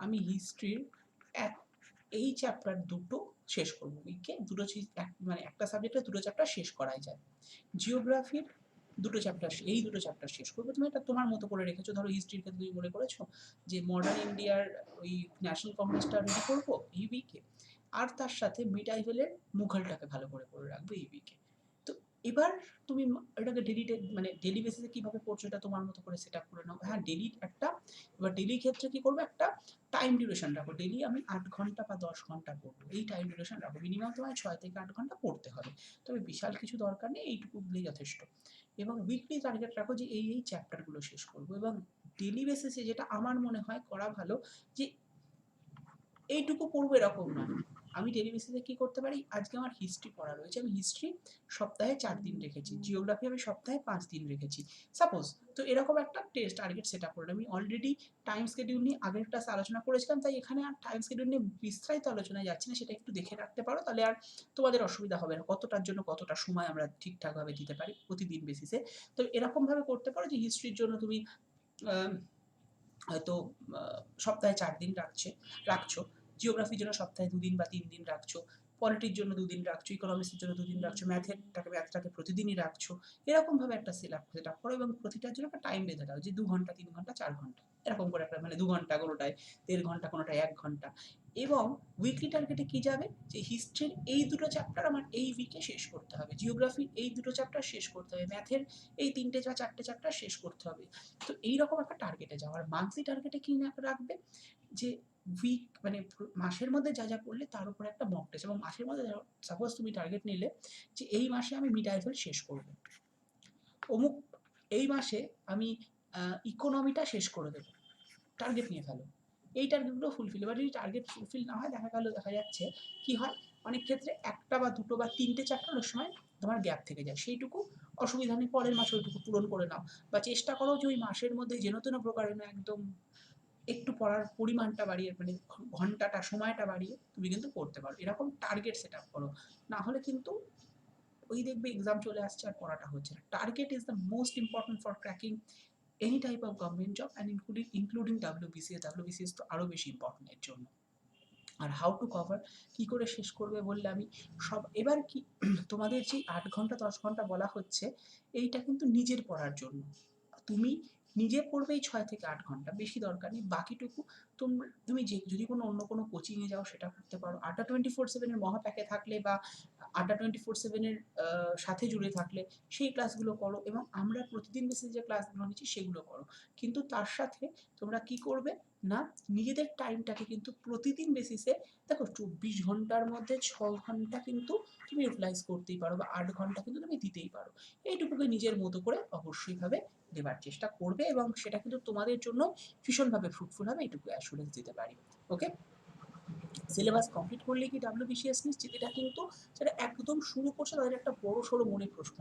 আমি হিস্ট্রির এক এই চ্যাপ্টার দুটো শেষ করবো। উইকে দুটো মানে একটা সাবজেক্টে দুটো চ্যাপ্টার শেষ করাই যায়। জিওগ্রাফির দুটো চ্যাপ্টার শেষ করবে। তুমি এটা তোমার মতো করে রেখেছো। ধরো হিস্ট্রির ক্ষেত্রে তুমি মনে করেছো যে মডার্ন ইন্ডিয়ার ওই ন্যাশনাল কংগ্রেসটা রেডি করবো এই উইকে, আর তার সাথে মিড আইভেলের মুঘলটাকে ভালো করে রাখবো এই উইকে। তো এবার তুমি এটাকে মানে ডেইলি বেসিসে কিভাবে পড়ছো এটা তোমার মতো করে সেট আপ করে নাও। হ্যাঁ, ডেইলি একটা, এবার ডেইলির ক্ষেত্রে কি করবে, একটা টাইম ডিউরেশন রাখো। ডেইলি আমি ৮ ঘন্টা বা ১০ ঘন্টা পড়বো। এই টাইম ডিউরেশন রাখো। মিনিমাম তোমায় ৬ থেকে ৮ ঘন্টা পড়তে হবে। তবে বিশাল কিছু দরকার নেই, এইটুকু দিলেই যথেষ্ট। এবং উইকলি টার্গেট রাখো যে এই চ্যাপ্টারগুলো শেষ করবো। এবং ডেইলি বেসিসে যেটা আমার মনে হয় করা ভালো, যে এইটুকু পড়বো এরকম নয়। আমি ডেইলি বেসিসে কি করতে পারি, আজকে আমার হিস্ট্রি পড়া রয়েছে, আমি হিস্ট্রি সপ্তাহে ৪ দিন রেখেছি, জিওগ্রাফি আমি সপ্তাহে ৫ দিন রেখেছি, সাপোজ। তো এরকম একটা টার্গেট সেট আপ করলাম। আমি অলরেডি টাইম শিডিউল নিয়ে আগের ক্লাসে আলোচনা করেছিলাম, তাই এখানে আর টাইম শিডিউল নিয়ে বিস্তারিত আলোচনায় যাচ্ছি না, সেটা একটু দেখে রাখতে পারো, তাহলে আর তোমাদের অসুবিধা হবে না, কতটার জন্য কতটা সময় আমরা ঠিকঠাকভাবে দিতে পারি প্রতিদিন বেসিসে। তো এরকমভাবে করতে পারো যে হিস্ট্রির জন্য তুমি হয়তো সপ্তাহে ৪ দিন রাখছো, জিওগ্রাফির জন্য সপ্তাহে ২ দিন বা ৩ দিন রাখছো, পলিটির জন্য ২ দিন রাখছো, ইকোনমিক্সের জন্য ২ দিন রাখছো, ম্যাথটাকে প্রতিদিনই রাখছো। এরকমভাবে একটা সেট আপ করো এবং প্রতিটার জন্য একটা টাইম বেঁধে দাও যে ২ ঘন্টা, ৩ ঘন্টা, ৪ ঘন্টা। এরকম করে একটা, মানে ২ ঘন্টা কোনোটায়, ১.৫ ঘন্টা কোনোটায়, ১ ঘন্টা। এবং উইকলি টার্গেটে কি যাবে, যে হিস্ট্রির এই দুটো চ্যাপ্টার আমার এই উইকে শেষ করতে হবে, জিওগ্রাফির এই দুটো চ্যাপ্টার শেষ করতে হবে, ম্যাথের এই ৩টে বা ৪টে চ্যাপ্টার শেষ করতে হবে। তো এইরকম একটা টার্গেটে যাও। আর মান্থলি টার্গেটে কি রাখবে, যে মানে মাসের মধ্যে যা পড়লে তার উপরে একটা মক টেস্ট। এবং মাসের মধ্যে সাপোজ তুমি টার্গেট নিলে যে এই মাসে আমি মিড আইফেল শেষ করবো, অমুক এই মাসে আমি ইকোনমিটা শেষ করে দেবো, টার্গেট নিয়ে ফেলো। এই টার্গেটগুলো ফুলফিল, এবার যদি টার্গেট ফুলফিল না হয়, দেখা যাচ্ছে কি হয়, অনেক ক্ষেত্রে একটা বা দুটো বা ৩টে চ্যাপ্টার অনেক সময় তোমার গ্যাপ থেকে যায়, সেইটুকু অসুবিধা নেই, পরের মাসে ওইটুকু পূরণ করে নাও। বা চেষ্টা করো যে ওই মাসের মধ্যে যেন তেন প্রকারে না, একদম একটু পড়ার পরিমাণটা বাড়িয়ে, মানে ঘন্টাটা, সময়টা বাড়িয়ে তুমি কিন্তু পড়তে পারো। এরকম টার্গেট সেট আপ করো, না হলে কিন্তু ওই দেখবে এক্সাম চলে আসছে আর পড়াটা হচ্ছে না। Target is the most important for cracking any type of government job and including WBCS তো আরও বেশি ইম্পর্টেন্ট এর জন্য। আর হাউ টু কভার, কী করে শেষ করবে বললে আমি সব, এবার কি তোমাদের যে ৮ ঘন্টা ১০ ঘন্টা বলা হচ্ছে, এইটা কিন্তু নিজের পড়ার জন্য। তুমি নিজে পড়বে এই ৬ থেকে ৮ ঘন্টা, বেশি দরকার নেই। বাকিটুকু তুমি যদি কোনো অন্য কোনো কোচিংয়ে যাও সেটা করতে পারো। আড্ডা 24/7 এর মহাপ্যাকে থাকলে বা আড্ডা 24/7 এর সাথে জুড়ে থাকলে সেই ক্লাসগুলো করো, এবং আমরা প্রতিদিন বেসিসে যে ক্লাসগুলো নিচ্ছি সেগুলো করো। কিন্তু তার সাথে তোমরা কি করবে না, নিজেদের টাইমটাকে কিন্তু প্রতিদিন বেসিসে, দেখো ২৪ ঘন্টার মধ্যে ৬ ঘন্টা কিন্তু তুমি ইউটিলাইজ করতেই পারো, বা ৮ ঘন্টা কিন্তু তুমি দিতেই পারো। এইটুকুকে নিজের মতো করে অবশ্যইভাবে দেবার চেষ্টা করবে, এবং সেটা কিন্তু তোমাদের জন্য ভীষণভাবে ফ্রুটফুল হবে, এইটুকু অ্যাসুরেন্স দিতে পারি। ওকে, সিলেবাস কমপ্লিট করলে কি ডাব্লিউবিসিএস নিশ্চিত, এটা কিন্তু যারা একদম শুরু করছে তাদের একটা বড় সড়ো মনে প্রশ্ন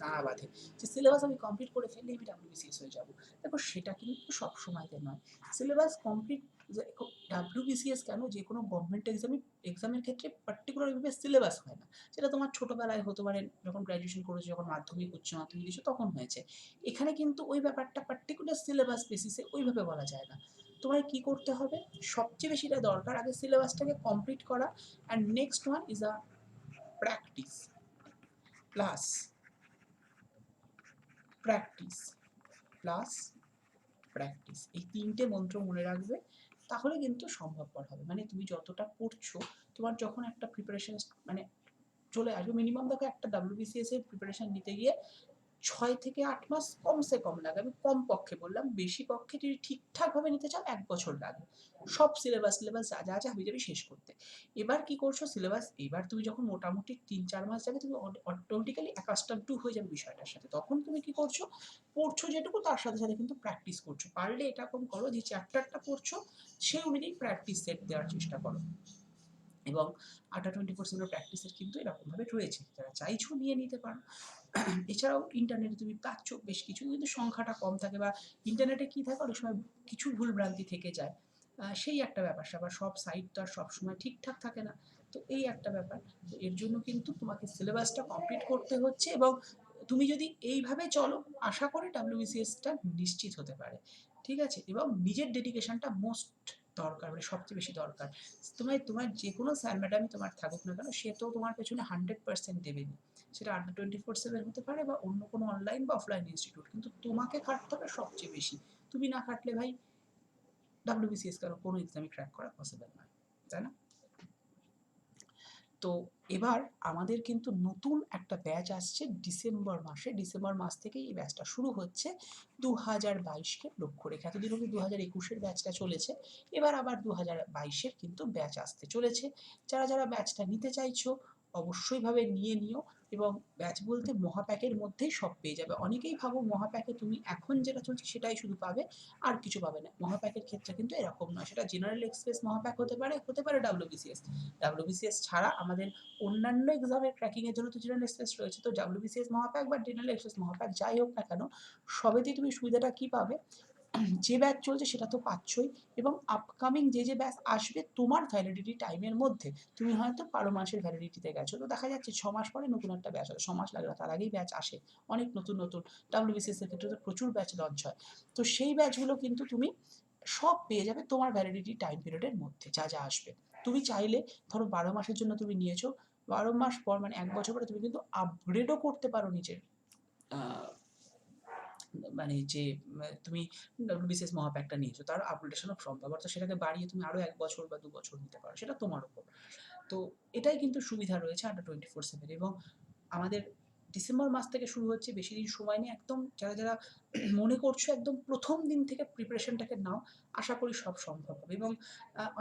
দাঁড়া বাঁধে, যে সিলেবাস আমি কমপ্লিট করে ফেললে আমি ডাব্লিউবিসিএস হয়ে যাবো। দেখো সেটা কিন্তু সব সময়তে নয়। সিলেবাস কমপ্লিট, ডাব্লিউবিসিএস কেন, যে কোনো গভর্নমেন্ট এক্সামের ক্ষেত্রে পার্টিকুলারভাবে সিলেবাস হয় না। সেটা তোমার ছোটবেলায় হতে পারে, যখন গ্র্যাজুয়েশন করেছো, যখন মাধ্যমিক উচ্চ মাধ্যমিক দিয়েছো তখন হয়েছে। এখানে কিন্তু ওই ব্যাপারটা পার্টিকুলার সিলেবাস বেসিসে ওইভাবে বলা যায় না। তোমায় কি করতে হবে, সবচেয়ে বেশিটা দরকার আগে সিলেবাসটাকে কমপ্লিট করা, and next one is a practice plus practice plus practice, এই ৩টে মন্ত্র মনে রাখবে, তাহলে কিন্তু সম্ভবপর হবে। মানে তুমি যতটা পড়ছো, তোমার যখন একটা প্রিপারেশন মানে চলে আসবে, মিনিমাম দেখো একটা ডাব্লিউবিসিএস এর প্রিপারেশন নিতে গিয়ে ৬ থেকে ৮ মাস কমসে কম লাগে, আমি কম পক্ষে বললাম, বেশি পক্ষে যদি ঠিকঠাকভাবে নিতে চাও ১ বছর লাগে সব সিলেবাস যা হাবি যাবি শেষ করতে। এবার কি করছো, সিলেবাস এবার তুমি যখন মোটামুটি ৩-৪ মাস যাবে, তুমি অটোমেটিক্যালি অ্যাকাস্টম টু হয়ে যাবে বিষয়টার সাথে, তখন তুমি কি করছো, পড়ছো যেটুকু তার সাথে সাথে কিন্তু প্র্যাকটিস করছো। পারলে এটা কম করো, যে চ্যাপ্টারটা পড়ছো সেই অনুযায়ী প্র্যাকটিস সেট দেওয়ার চেষ্টা করো। এবং আড্ডা 24/7 প্র্যাকটিসের কিন্তু এরকমভাবে রয়েছে, যারা চাইছো নিয়ে নিতে পারো। এছাড়াও ইন্টারনেটে তুমি পাচ্ছ বেশ কিছু, কিন্তু সংখ্যাটা কম থাকে, বা ইন্টারনেটে কি থাকে অনেক সময় কিছু ভুলভ্রান্তি থেকে যায়, সেই একটা ব্যাপার-স্যাপার, সব সাইট তো আর সবসময় ঠিকঠাক থাকে না। তো এই একটা ব্যাপার। তো এর জন্য কিন্তু তোমাকে সিলেবাসটা কমপ্লিট করতে হচ্ছে, এবং তুমি যদি এইভাবে চলো, আশা করি ডাব্লিউবিসিএসটা নিশ্চিত হতে পারে। ঠিক আছে? এবং নিজের ডেডিকেশনটা মোস্ট দরকার, মানে সবচেয়ে বেশি দরকার। তোমার যে কোনো স্যার ম্যাডামই তোমার থাকুক না কেন, সে তো তোমার পেছনে 100% দেবেনি। সেটা আড্ডা 24/7 হতে পারে, বা অন্য কোনো অনলাইন বা অফলাইন ইনস্টিটিউট, কিন্তু তোমাকে খাটতে হবে সবচেয়ে বেশি। তুমি না খাটলে ভাই ডাব্লিউবিসিএস কারো কোনো এক্সামই ক্র্যাক করা পসিবল নয়, তাই না? তো এবার আমাদের কিন্তু নতুন একটা ব্যাচ আসছে ডিসেম্বর মাসে। ডিসেম্বর মাস থেকেই এই ব্যাচটা শুরু হচ্ছে 2022-কে লক্ষ্য রেখে। এতদিন অবধি 2021-এর ব্যাচটা চলেছে। এবার আবার 2022-এর কিন্তু ব্যাচ আসতে চলেছে। যারা, যারা ব্যাচটা নিতে চাইছো অবশ্যই ভাবে নিয়ে নিও, এবং ব্যাচ বলতে মহাপ্যাকের মধ্যেই সব পেয়ে যাবে। অনেকেই ভাবো মহাপ্যাকে তুমি এখন যেটা চলছে সেটাই শুধু পাবে, আর কিছু পাবে না। মহাপ্যাকের ক্ষেত্রে কিন্তু এরকম নয়। সেটা জেনারেল এক্সপ্রেস মহাপ্যাক হতে পারে WBCS। WBCS ছাড়া আমাদের অন্যান্য এক্সামের ক্র্যাকিংয়ের জন্য তো জেনারেল এক্সপ্রেস রয়েছে। তো WBCS মহাপ্যাক বা জেনারেল এক্সপ্রেস মহাপ্যাক যাই হোক না কেন, সবেতেই তুমি সুবিধাটা কী পাবে, যে ব্যাচ চলছে সেটা তো পাচ্ছই, এবং আপকামিং যে ব্যাচ আসবে তোমার ভ্যালিডিটি টাইমের মধ্যে, তুমি হয়তো 12 মাসের ভ্যালিডিটিতে গেছো, তো দেখা যাচ্ছে 6 মাস পরে নতুন একটা ব্যাচ হবে, 6 মাস লাগে না, তার আগেই ব্যাচ আসে অনেক নতুন নতুন। WBCS এর ক্ষেত্রে তো প্রচুর ব্যাচ লঞ্চ হয়। তো সেই ব্যাচগুলো কিন্তু তুমি সব পেয়ে যাবে তোমার ভ্যালিডিটি টাইম পিরিয়ডের মধ্যে যা যা আসবে। তুমি চাইলে ধরো 12 মাসের জন্য তুমি নিয়েছো, 12 মাস পর মানে 1 বছর পরে তুমি কিন্তু আপগ্রেডও করতে পারো নিজের মানে যে তুমি WBCS মহাপ্যাকটা নিয়েছো তার আপগ্রেডেশনও সম্ভব, অর্থাৎ সেটাকে বাড়িয়ে তুমি আরও 1 বছর বা 2 বছর নিতে পারো, সেটা তোমার উপর। তো এটাই কিন্তু সুবিধা রয়েছে আন্ডার 24/7। এবং আমাদের ডিসেম্বর মাস থেকে শুরু হচ্ছে, বেশি দিন সময় নেই। একদম যারা যারা মনে করছো একদম প্রথম দিন থেকে প্রিপারেশনটাকে নাও, আশা করি সব সম্ভব হবে। এবং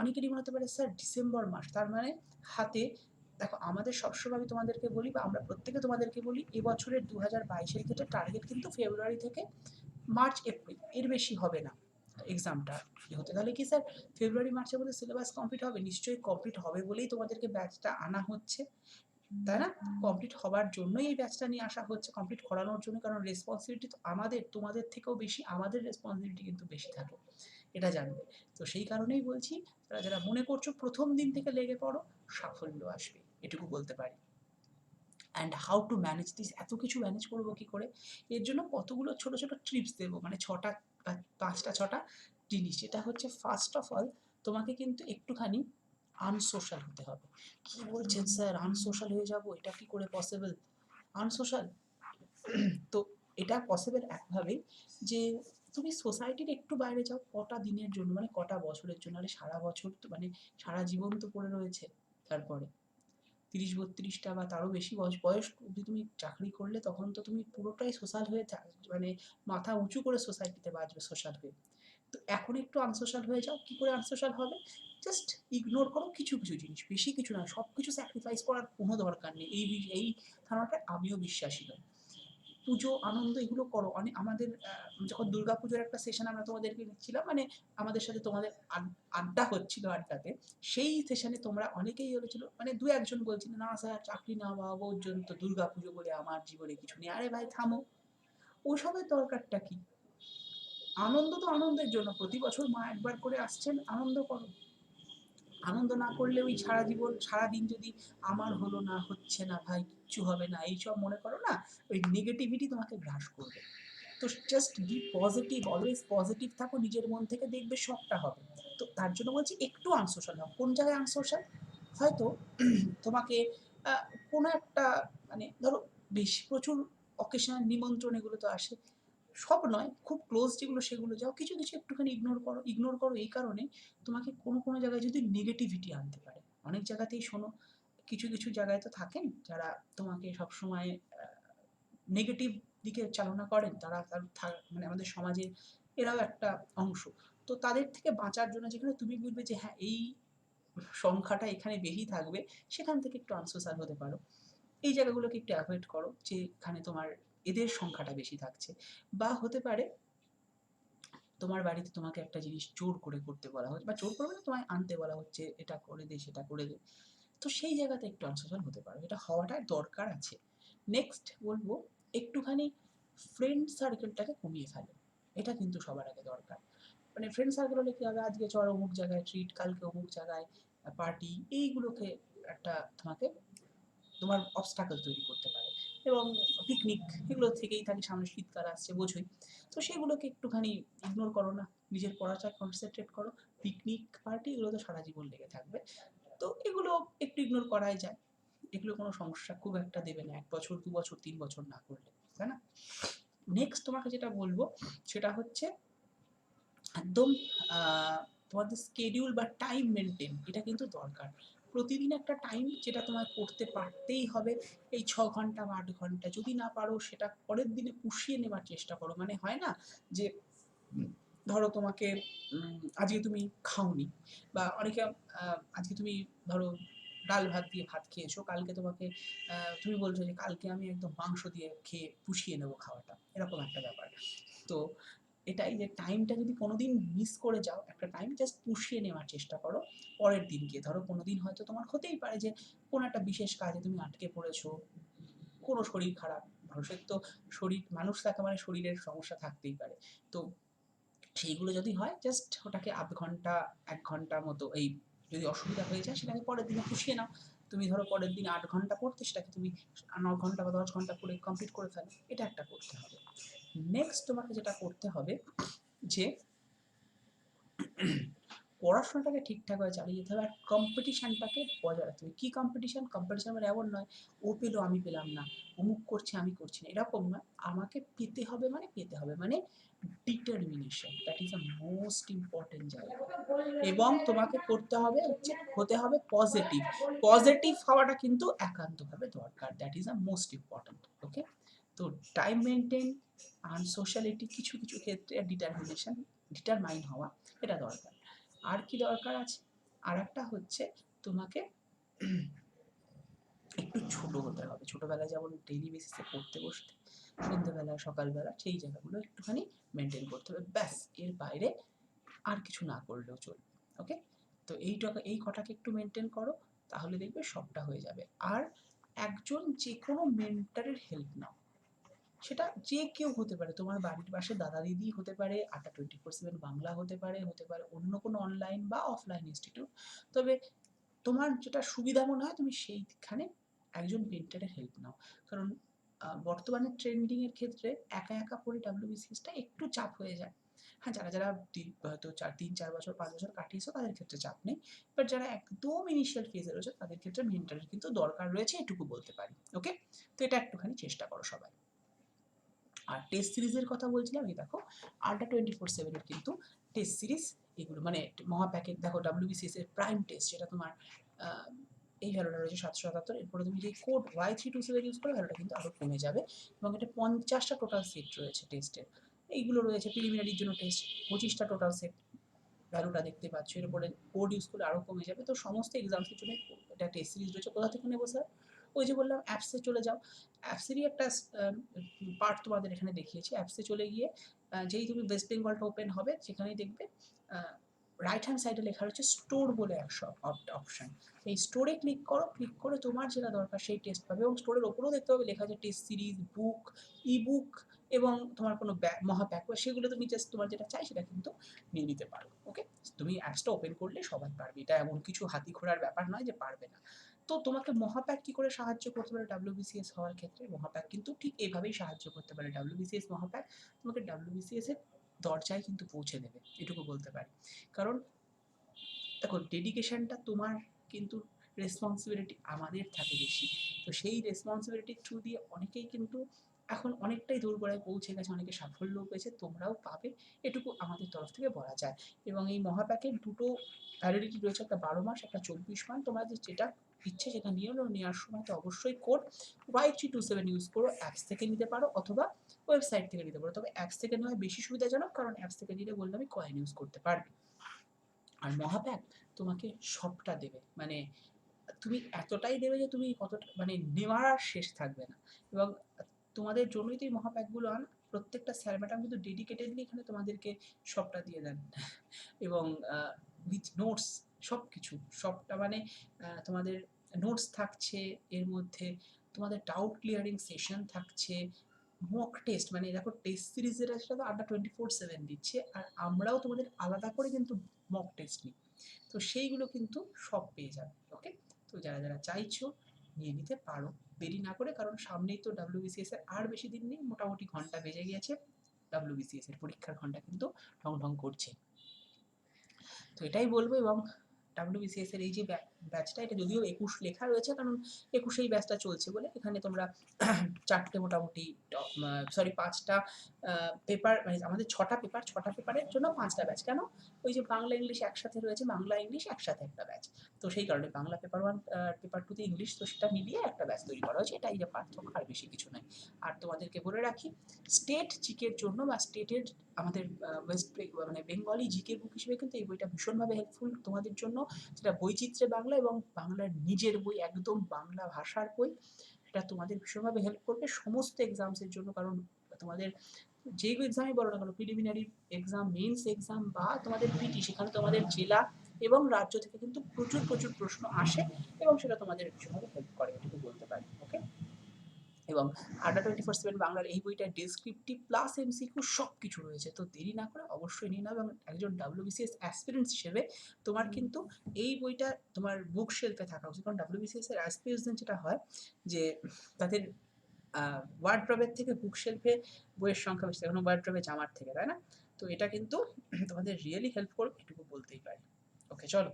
অনেকেরই মনে হতে পারে স্যার ডিসেম্বর মাস তার মানে হাতে, দেখো আমাদের সবসময় আমি তোমাদেরকে বলি বা আমরা প্রত্যেকে তোমাদেরকে বলি, এবছরের 2022-এর ক্ষেত্রে টার্গেট কিন্তু ফেব্রুয়ারি থেকে মার্চ এপ্রিল, এর বেশি হবে না এক্সামটা হতে। তাহলে কি স্যার ফেব্রুয়ারি মার্চের মধ্যে সিলেবাস কমপ্লিট হবে? নিশ্চয়ই কমপ্লিট হবে বলেই তোমাদেরকে ব্যাচটা আনা হচ্ছে, তাই না? কমপ্লিট হবার জন্যই এই ব্যাচটা নিয়ে আসা হচ্ছে, কমপ্লিট করানোর জন্য। কারণ রেসপন্সিবিলিটি তো আমাদের, তোমাদের থেকেও বেশি আমাদের রেসপন্সিবিলিটি কিন্তু বেশি থাকে, এটা জানবে। তো সেই কারণেই বলছি, যারা যারা মনে করছো প্রথম দিন থেকে লেগে পড়ো, সাফল্য আসবে, এটুকু বলতে পারি। And how to manage this, এত কিছু ম্যানেজ করবো কী করে, এর জন্য কতগুলো ছোটো ছোটো ট্রিপস দেবো, মানে 6টা বা 5টা 6টা জিনিস। এটা হচ্ছে ফার্স্ট অফ অল, তোমাকে কিন্তু একটুখানি আনসোশ্যাল হতে হবে। কী বলছেন স্যার, আনসোশ্যাল হয়ে যাবো, এটা কি করে পসিবল? আনসোশ্যাল, তো এটা পসিবল একভাবেই, যে তুমি সোসাইটির একটু বাইরে যাও কটা দিনের জন্য, মানে কটা বছরের জন্য। আরে সারা বছর তো মানে সারা জীবন তো পড়ে রয়েছে। তারপরে 30-32টা বা তারও বেশি বয়স অবধি তুমি চাকরি করলে, তখন তো তুমি পুরোটাই সোশ্যাল হয়ে মানে মাথা উঁচু করে সোসাইটিতে বাঁচবে সোশ্যাল হয়ে। তো এখন একটু আনসোশ্যাল হয়ে যাও। কী করে আনসোশ্যাল হবে? জাস্ট ইগনোর করো কিছু কিছু জিনিস, বেশি কিছু না। সব কিছু স্যাক্রিফাইস করার কোনো দরকার নেই। এই ধারণাটায় আমিও বিশ্বাসী নই। পুজো, আনন্দ এগুলো করো। আমাদের যখন দুর্গাপুজোর একটা সেশন আমরা তোমাদেরকে দিচ্ছিলাম, মানে আমাদের সাথে তোমাদের আড্ডা হচ্ছিল, আড্ডাতে সেই সেশনে তোমরা অনেকেই বলেছিল, মানে 2-1 জন বলছিল, "না স্যার চাকরি না পাওয়া পর্যন্ত দুর্গাপুজো বলে আমার জীবনে কিছু নেই।" আরে ভাই থামো, ওসবের দরকারটা কী? আনন্দ তো আনন্দের জন্য, প্রতি বছর মা একবার করে আসছেন, আনন্দ করো। আনন্দ না করলে ওই সারা জীবন সারাদিন যদি আমার হলো না, হচ্ছে না ভাই, কিচ্ছু হবে না, এইসব মনে করো না, ওই নেগেটিভিটি তোমাকে গ্রাস করবে। তো just be positive, always positive থাকো নিজের মন থেকে, দেখবে সবটা হবে। তো তার জন্য বলছি একটু আনসোশ্যাল হও। কোন জায়গায় আনসোশ্যাল? হয়তো তোমাকে আ কোনো একটা, মানে ধরো বেশি প্রচুর অকেশনাল নিমন্ত্রণ এগুলো তো আসে। সব নয়, খুব ক্লোজ যেগুলো সেগুলো যাও। কিছু কিছু একটুখানি ইগনোর করো। ইগনোর করো এই কারণে, তোমাকে কোনো কোনো জায়গায় যদি নেগেটিভিটি আনতে পারে। অনেক জায়গাতেই শোনো, কিছু কিছু জায়গায় তো থাকেন যারা তোমাকে সবসময় নেগেটিভ দিকে চালনা করেন, তারা মানে আমাদের সমাজের এরাও একটা অংশ। তো তাদের থেকে বাঁচার জন্য যেখানে তুমি বুঝবে যে হ্যাঁ, এই সংখ্যাটা এখানে বেশি থাকবে, সেখান থেকে একটু আনসোশ্যাল হতে পারো। এই জায়গাগুলোকে একটু অ্যাভয়েড করো, যেখানে তোমার এদের সংখ্যাটা বেশি থাকছে। বা হতে পারে তোমার বাড়িতে তোমাকে একটা জিনিস জোর করে করতে বলা হচ্ছে, বা জোর করে মানে তোমায় আনতে বলা হচ্ছে, এটা করে দে, সেটা করে দে। তো সেই জায়গাতে একটু আনসোশ্যাল হতে পারো, এটা হওয়াটা দরকার আছে। নেক্সট বলবো, একটুখানি ফ্রেন্ড সার্কেলটাকে কমিয়ে ফেলো। এটা কিন্তু সবার আগে দরকার। মানে ফ্রেন্ড সার্কেল হলে কী হবে, আজকে চল অমুক জায়গায় ট্রিট, কালকে অমুক জায়গায় পার্টি, এইগুলোকে একটা তোমাকে তোমার অবস্টাকল তৈরি করতে পারে। এবং পিকনিক, এগুলো থেকেই থাকে, সামনে শীতকাল আসছে বোঝোই। তো সেগুলোকে একটুখানি ইগনোর করো না, নিজের পড়াটায় কনসেন্ট্রেট করো। পিকনিক, পার্টি এগুলো তো সারা জীবন লেগে থাকবে। তো এগুলো একটু ইগনোর করাই যায়। এগুলো কোনো সমস্যা খুব একটা দেবে না 1 বছর, 2 বছর, 3 বছর না করলে, তাই না? নেক্সট তোমাকে যেটা বলবো সেটা হচ্ছে একদম আ তোমাদের স্কেডিউল বা টাইম মেইনটেইন, এটা কিন্তু দরকার। প্রতিদিন একটা টাইম যেটা তোমায় করতে পারতেই হবে, এই 6 ঘন্টা বা 8 ঘন্টা। যদি না পারো সেটা পরের দিনে পুষিয়ে নেওয়ার চেষ্টা করো। মানে হয় না যে ধরো তোমাকে আজকে তুমি খাওনি বা অনেকে আজকে তুমি ধরো ডাল ভাত দিয়ে ভাত খেয়েছো, কালকে তোমাকে তুমি বলছো যে কালকে আমি একদম মাংস দিয়ে খেয়ে পুষিয়ে নেবো খাওয়াটা, এরকম একটা ব্যাপার। তো এটাই যে টাইমটা যদি কোনোদিন মিস করে যাও, একটা টাইম জাস্ট পুষিয়ে নেওয়ার চেষ্টা করো পরের দিনকে। ধরো কোনোদিন হয়তো তোমার হতেই পারে যে কোনো একটা বিশেষ কাজে তুমি আটকে পড়েছো, কোনো শরীর খারাপ, মানুষের তো শরীর, মানুষ থাকা মানে শরীরের সমস্যা থাকতেই পারে। তো সেইগুলো যদি হয় জাস্ট ওটাকে আধ ঘন্টা ১ ঘন্টা মতো, এই যদি অসুবিধা হয়ে যায় সেটাকে পরের দিনে পুষিয়ে নাও। তুমি ধরো পরের দিন ৮ ঘন্টা পড়তে, সেটাকে তুমি ৯ ঘন্টা বা ১০ ঘন্টা করে কমপ্লিট করে ফেলো। এটা একটা করতে হবে। নেক্সট তোমাকে যেটা করতে হবে যে পড়াশোনাটাকে ঠিকঠাকভাবে চালিয়ে যেতে হবে আর কম্পিটিশনটাকে বজায় রাখতে হবে। কী কম্পিটিশন? কম্পিটিশন মানে এমন নয় ও পেলো আমি পেলাম না, অমুক করছে আমি করছি না, এরকম নয়। আমাকে পেতে হবে মানে পেতে হবে, মানে determination, that is the most important জায়গা। এবং তোমাকে করতে হবে হচ্ছে, হতে হবে পজিটিভ। পজিটিভ হওয়াটা কিন্তু একান্তভাবে দরকার, that is the most important. Okay, তো টাইম মেনটেন আর সোশ্যালিটি, কিছু কিছু ক্ষেত্রে ডিটারমিনেশন, ডিটারমাইন হওয়া, এটা দরকার। আর কি দরকার আছে? আর একটা হচ্ছে তোমাকে একটু ছোট হতে হবে। ছোটবেলায় যেমন ডেইলি বেসিসে পড়তে বসতে, সন্ধ্যেবেলা সকালবেলা সেই জায়গাগুলো একটুখানি মেনটেন করতে হবে, ব্যাস। এর বাইরে আর কিছু না করলেও চলবে। ওকে, তো এই কটাকে একটু মেনটেন করো, তাহলে দেখবে সবটা হয়ে যাবে। আর একজন যে কোনো মেন্টারের হেল্প নাও, সেটা যে কেউ হতে পারে, তোমার বাড়ির পাশে দাদা দিদি হতে পারে, আড্ডা 24/7 বাংলা হতে পারে, হতে পারে অন্য কোনো অনলাইন বা অফলাইন ইনস্টিটিউট। তবে তোমার যেটা সুবিধা মনে হয় তুমি সেইখানে একজন মেন্টরের হেল্প নাও। কারণ বর্তমানে ট্রেন্ডিং এর ক্ষেত্রে একা একা পড়ে ডাব্লিউবিসিএসটা একটু চাপ হয়ে যায়। হ্যাঁ, যারা যারা হয়তো ৩-৪ বছর ৫ বছর কাটিয়েছো তাদের ক্ষেত্রে চাপ নেই, বাট যারা একদম ইনিশিয়াল ফেজে রয়েছে তাদের ক্ষেত্রে মেন্টরের কিন্তু দরকার রয়েছে, এটুকু বলতে পারি। ওকে, তো এটা একটুখানি চেষ্টা করো সবাই। আর টেস্ট সিরিজের কথা বলছিলাম, এই দেখো আড্ডা 24/7 এর কিন্তু টেস্ট সিরিজ, এগুলো মানে মহাপ্যাকেট, দেখো ডাব্লিউবিসিএস এর প্রাইম টেস্ট যেটা তোমার এই ভ্যালুটা রয়েছে 777, এরপরে তুমি যে কোড Y327 ইউজ করো ভ্যালুটা কিন্তু আরও কমে যাবে। এবং এটা 50টা টোটাল সেট রয়েছে টেস্টের, এইগুলো রয়েছে প্রিলিমিনারির জন্য টেস্ট 25টা টোটাল সেট, ভ্যালুটা দেখতে পাচ্ছ। এরপরে কোড ইউজ করলে আরও কমে যাবে। তো সমস্ত এক্সামসের জন্য এটা টেস্ট সিরিজ রয়েছে। কোথা থেকে নেবো স্যার? ওই যে বললাম অ্যাপসে চলে যাও, অ্যাপসেরই একটা পার্ট তোমাদের এখানে দেখিয়েছি। অ্যাপসে চলে গিয়ে যেই তুমি ওয়েস্ট বেঙ্গলটা ওপেন হবে, সেখানেই দেখবে রাইট হ্যান্ড সাইডে লেখা রয়েছে স্টোর বলে একটা অপশন। এই স্টোরে ক্লিক করো, ক্লিক করে তোমার যেটা দরকার সেই টেস্ট পাবে। এবং স্টোরের ওপরেও দেখতে পাবে লেখা আছে টেস্ট সিরিজ, বুক, ই বুক এবং তোমার কোনো মহাপ্যাক, সেগুলো তুমি জাস্ট তোমার যেটা চাই সেটা কিন্তু নিয়ে নিতে পারো। ওকে, তুমি অ্যাপসটা ওপেন করলে সবাই পারবে, এটা এমন কিছু হাতি ঘোড়ার ব্যাপার নয় যে পারবে না। তো তোমাকে মহাপ্যাক কি করে সাহায্য করতে পারে ডাব্লিউবিসিএস হওয়ার ক্ষেত্রে? মহাপ্যাক কিন্তু ঠিক এইভাবেই সাহায্য করতে পারে। ডাব্লিউবিসিএস মহাপ্যাক তোমাকে ডাব্লিউবিসিএস এর দরজায় কিন্তু পৌঁছে দেবে, এটুকু বলতে পারি। কারণ দেখো ডেডিকেশনটা তোমার, কিন্তু রেসপন্সিবিলিটি আমাদের থাকে বেশি। তো সেই রেসপন্সিবিলিটির থ্রু দিয়ে অনেকেই কিন্তু এখন অনেকটাই দোরগোড়ায় পৌঁছে গেছে, অনেকে সাফল্যও পেয়েছে, তোমরাও পাবে, এটুকু আমাদের তরফ থেকে বলা যায়। এবং এই মহাপ্যাকের দুটো ভ্যালিডিটি রয়েছে, একটা 12 মাস, একটা 24 মাস। তোমরা যেটা ইচ্ছে সেটা নিয়ে নাও, নেওয়ার সময় তো অবশ্যই কোড Y327 ইউজ করো। অ্যাপস থেকে নিতে পারো অথবা ওয়েবসাইট থেকে নিতে পারো, তবে অ্যাপস থেকে নেওয়া বেশি সুবিধাজনক, কারণ অ্যাপস থেকে নিলে বললামই কয়েন ইউজ করতে পারবে। আর মহাপ্যাক তোমাকে সবটা দেবে, মানে তুমি এতটাই দেবে যে তুমি কতটা মানে নেওয়ার আর শেষ থাকবে না। এবং তোমাদের জন্যই তো এই মহাপ্যাকগুলো আনা। প্রত্যেকটা স্যার ম্যাডাম কিন্তু ডেডিকেটেডলি এখানে তোমাদেরকে সবটা দিয়ে দেন। এবং উইথ নোটস, সব কিছু, সবটা মানে তোমাদের নোটস থাকছে এর মধ্যে, তোমাদের ডাউট ক্লিয়ারিং সেশন থাকছে, মক টেস্ট, মানে দেখো টেস্ট সিরিজের সাথে আড্ডা 24/7 দিচ্ছে, আর আমরাও তোমাদের আলাদা করে কিন্তু মক টেস্ট নিই। তো সেইগুলো কিন্তু সব পেয়ে যাবে। ওকে, তো যারা যারা চাইছো নিয়ে নিতে পারো দেরি না করে, কারণ সামনেই তো ডাব্লিউবিসিএস এর আর বেশি দিন নেই, মোটামুটি ঘন্টা বেজে গিয়েছে। ডাব্লিউবিসিএস এর পরীক্ষার ঘন্টা কিন্তু ঢং ঢং করছে। তো এটাই বলবো। এবং ডাব্লিউবিসিএস এর এই যে ব্যাচটা, এটা যদিও ২১ লেখা রয়েছে, কারণ ২১ এই ব্যাচটা চলছে বলে এখানে তোমরা ৪টে মোটামুটি সরি ৫টা পেপার, মানে আমাদের ৬টা পেপার, ৬টা পেপারের জন্য ৫টা ব্যাচ। কেন? ওই যে বাংলা ইংলিশ একসাথে রয়েছে, বাংলা ইংলিশ একসাথে একটা ব্যাচ। তো সেই কারণে বাংলা পেপার 1 পেপার 2 তে ইংলিশ, তো সেটা মিলিয়ে একটা ব্যাচ তৈরি করা হয়েছে। এটাই যে পার্থক্য, আর বেশি কিছু নয়। আর তোমাদেরকে বলে রাখি, স্টেট জিকের জন্য বা স্টেটের আমাদের মানে বেঙ্গলি জিকে বুক হিসেবে কিন্তু এই বইটা ভীষণভাবে হেল্পফুল তোমাদের জন্য, যেটা বৈচিত্র্যে বাংলা এবং বাংলার নিজের বই, একদম বাংলা ভাষার বই। এটা তোমাদের ভীষণভাবে হেল্প করবে সমস্ত এক্সামসের জন্য, কারণ তোমাদের যে এক্সামই বলো না কেন, প্রিলিমিনারি এক্সাম, মেন্স এক্সাম বা তোমাদের পিটি, সেখানে তোমাদের জেলা এবং রাজ্য থেকে কিন্তু প্রচুর প্রচুর প্রশ্ন আসে এবং সেটা তোমাদের ভীষণভাবে হেল্প করে, এটুকু বলতে পারি। ওকে, এবং আড্ডা 24/7 বাংলার এই বইটা ডেসক্রিপটিভ প্লাস এমসিকিউ সব কিছু রয়েছে। তো দেরি না করে অবশ্যই নিয়ে নাও, এবং একজন ডাব্লিউবিসিএস অ্যাসপিরেন্টস হিসেবে তোমার কিন্তু এই বইটা তোমার বুক শেলফে থাকা উচিত। কারণ ডাব্লিউবিসিএস এর অ্যাসপিরেন্টস যেটা হয় যে তাদের ওয়ার্ড্রবের থেকে বুক শেলফে বইয়ের সংখ্যা বেশি, এখন ওয়ার্ড্রবে জামার থেকে, তাই না? তো এটা কিন্তু তোমাদের রিয়েলি হেল্প করবে, এটুকু বলতেই পারি। ওকে, চলো।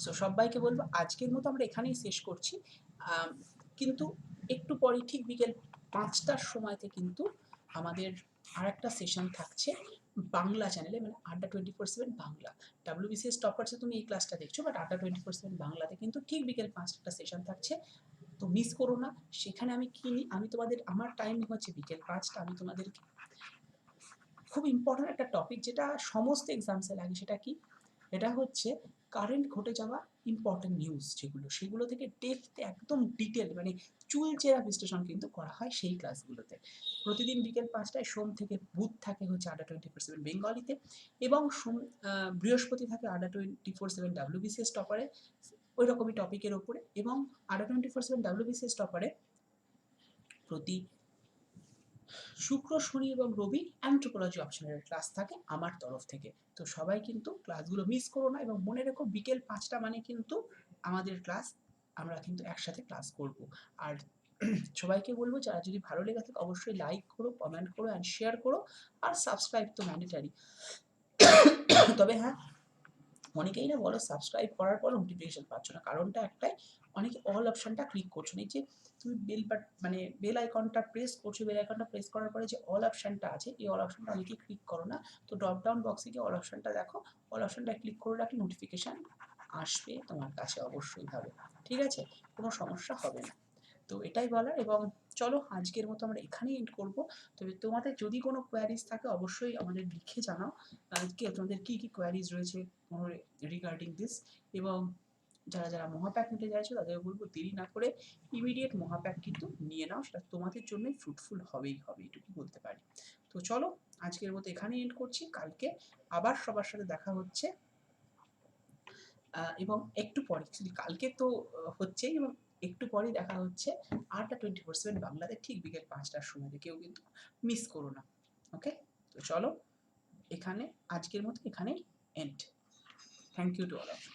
সো সবাইকে বলবো আজকের মতো আমরা এখানেই শেষ করছি। কিন্তু একটু পরে ঠিক বিকেল ৫টার সময়তে কিন্তু আমাদের আরেকটা সেশন থাকছে বাংলা চ্যানেলে, মানে আড্ডা 24/7 বাংলা। ডাব্লিউবিসিএস টপার্সে তুমি এই ক্লাসটা দেখছো, বাট আড্ডা 24/7 বাংলাতে কিন্তু ঠিক বিকেল ৫টার সেশন থাকছে। তো মিস করো না। সেখানে আমি কি নিই, আমি তোমাদের, আমার টাইমিং হচ্ছে বিকেল ৫টা। আমি তোমাদেরকে খুব ইম্পর্টেন্ট একটা টপিক, যেটা সমস্ত এক্সামসে লাগে, সেটা কি? এটা হচ্ছে কারেন্ট ঘটে যাওয়া ইম্পর্টেন্ট নিউজ যেগুলো, সেগুলো থেকে ডেপথে একদম ডিটেল, মানে চুলচেরা বিশ্লেষণ কিন্তু করা হয় সেই ক্লাসগুলোতে। প্রতিদিন বিকেল ৫টায় সোম থেকে বুধ থাকে হচ্ছে আড্ডা 24/7 বেঙ্গলিতে, এবং বৃহস্পতি থাকে আড্ডা 24/7 ডাব্লিউবিসিএস টপারে ওই রকমই টপিকের ওপরে, এবং আড্ডা 24/7 ডাব্লিউবিসিএস টপারে প্রতি শুক্র, শনি এবং রবি অ্যান্থ্রোপোলজি অপশনের ক্লাস থাকে আমার তরফ থেকে। তো সবাই কিন্তু ক্লাসগুলো মিস করো না, এবং মনে রেখো বিকেল ৫টা মানে কিন্তু আমাদের ক্লাস, আমরা কিন্তু একসাথে ক্লাস করব। আর সবাইকে বলবো, যারা যদি ভালো লেগে থাকে অবশ্যই লাইক করো, কমেন্ট করো অ্যান্ড শেয়ার করো, আর সাবস্ক্রাইব তো ম্যান্ডেটারি। তবে হ্যাঁ, অনেকেই না বলো সাবস্ক্রাইব করার পর নোটিফিকেশন পাচ্ছ না, কারণটা একটাই, অনেকে অল অপশনটা ক্লিক করছো না। এই যে তুমি মানে বেল আইকনটা প্রেস করছো, বেল আইকনটা প্রেস করার পরে যে অল অপশনটা আছে, এই অল অপশনটা অনেকেই ক্লিক করো না। তো ড্রপ ডাউন বক্সে গিয়ে অল অপশনটা দেখো, অল অপশনটা ক্লিক করে রাখলে নোটিফিকেশন আসবে তোমার কাছে অবশ্যই ভাবে। ঠিক আছে, কোনো সমস্যা হবে না। তো এটাই বলার, এবং চলো আজকের মতো আমরা এখানেই এন্ড করবো। তবে তোমাদের যদি কোনো কোয়ারিজ থাকে অবশ্যই আমাদের লিখে জানাও, তোমাদের কী কী কোয়ারিজ রয়েছে রিগার্ডিং দিস। এবং যারা যারা মহাপ্যাক নিতে চাইছো তাদের বলবো দেরি না করে ইমিডিয়েট মহাপ্যাক কিন্তু নিয়ে নাও, সেটা তোমাদের জন্যই ফ্রুটফুল হবেই হবে, এটুকু বলতে পারি। তো চলো আজকের মতো এখানেই এন্ড করছি, কালকে আবার সবার সাথে দেখা হচ্ছে। এবং একটু পরে, অ্যাকচুয়ালি কালকে তো হচ্ছেই, এবং একটু পরেই দেখা হচ্ছে আড্ডা 24/7 বাংলাতে ঠিক বিকেল ৫টার সময়। কেউ কিন্তু মিস করো না। ওকে, তো চলো এখানে আজকের মতো এখানেই end. Thank you to all of you.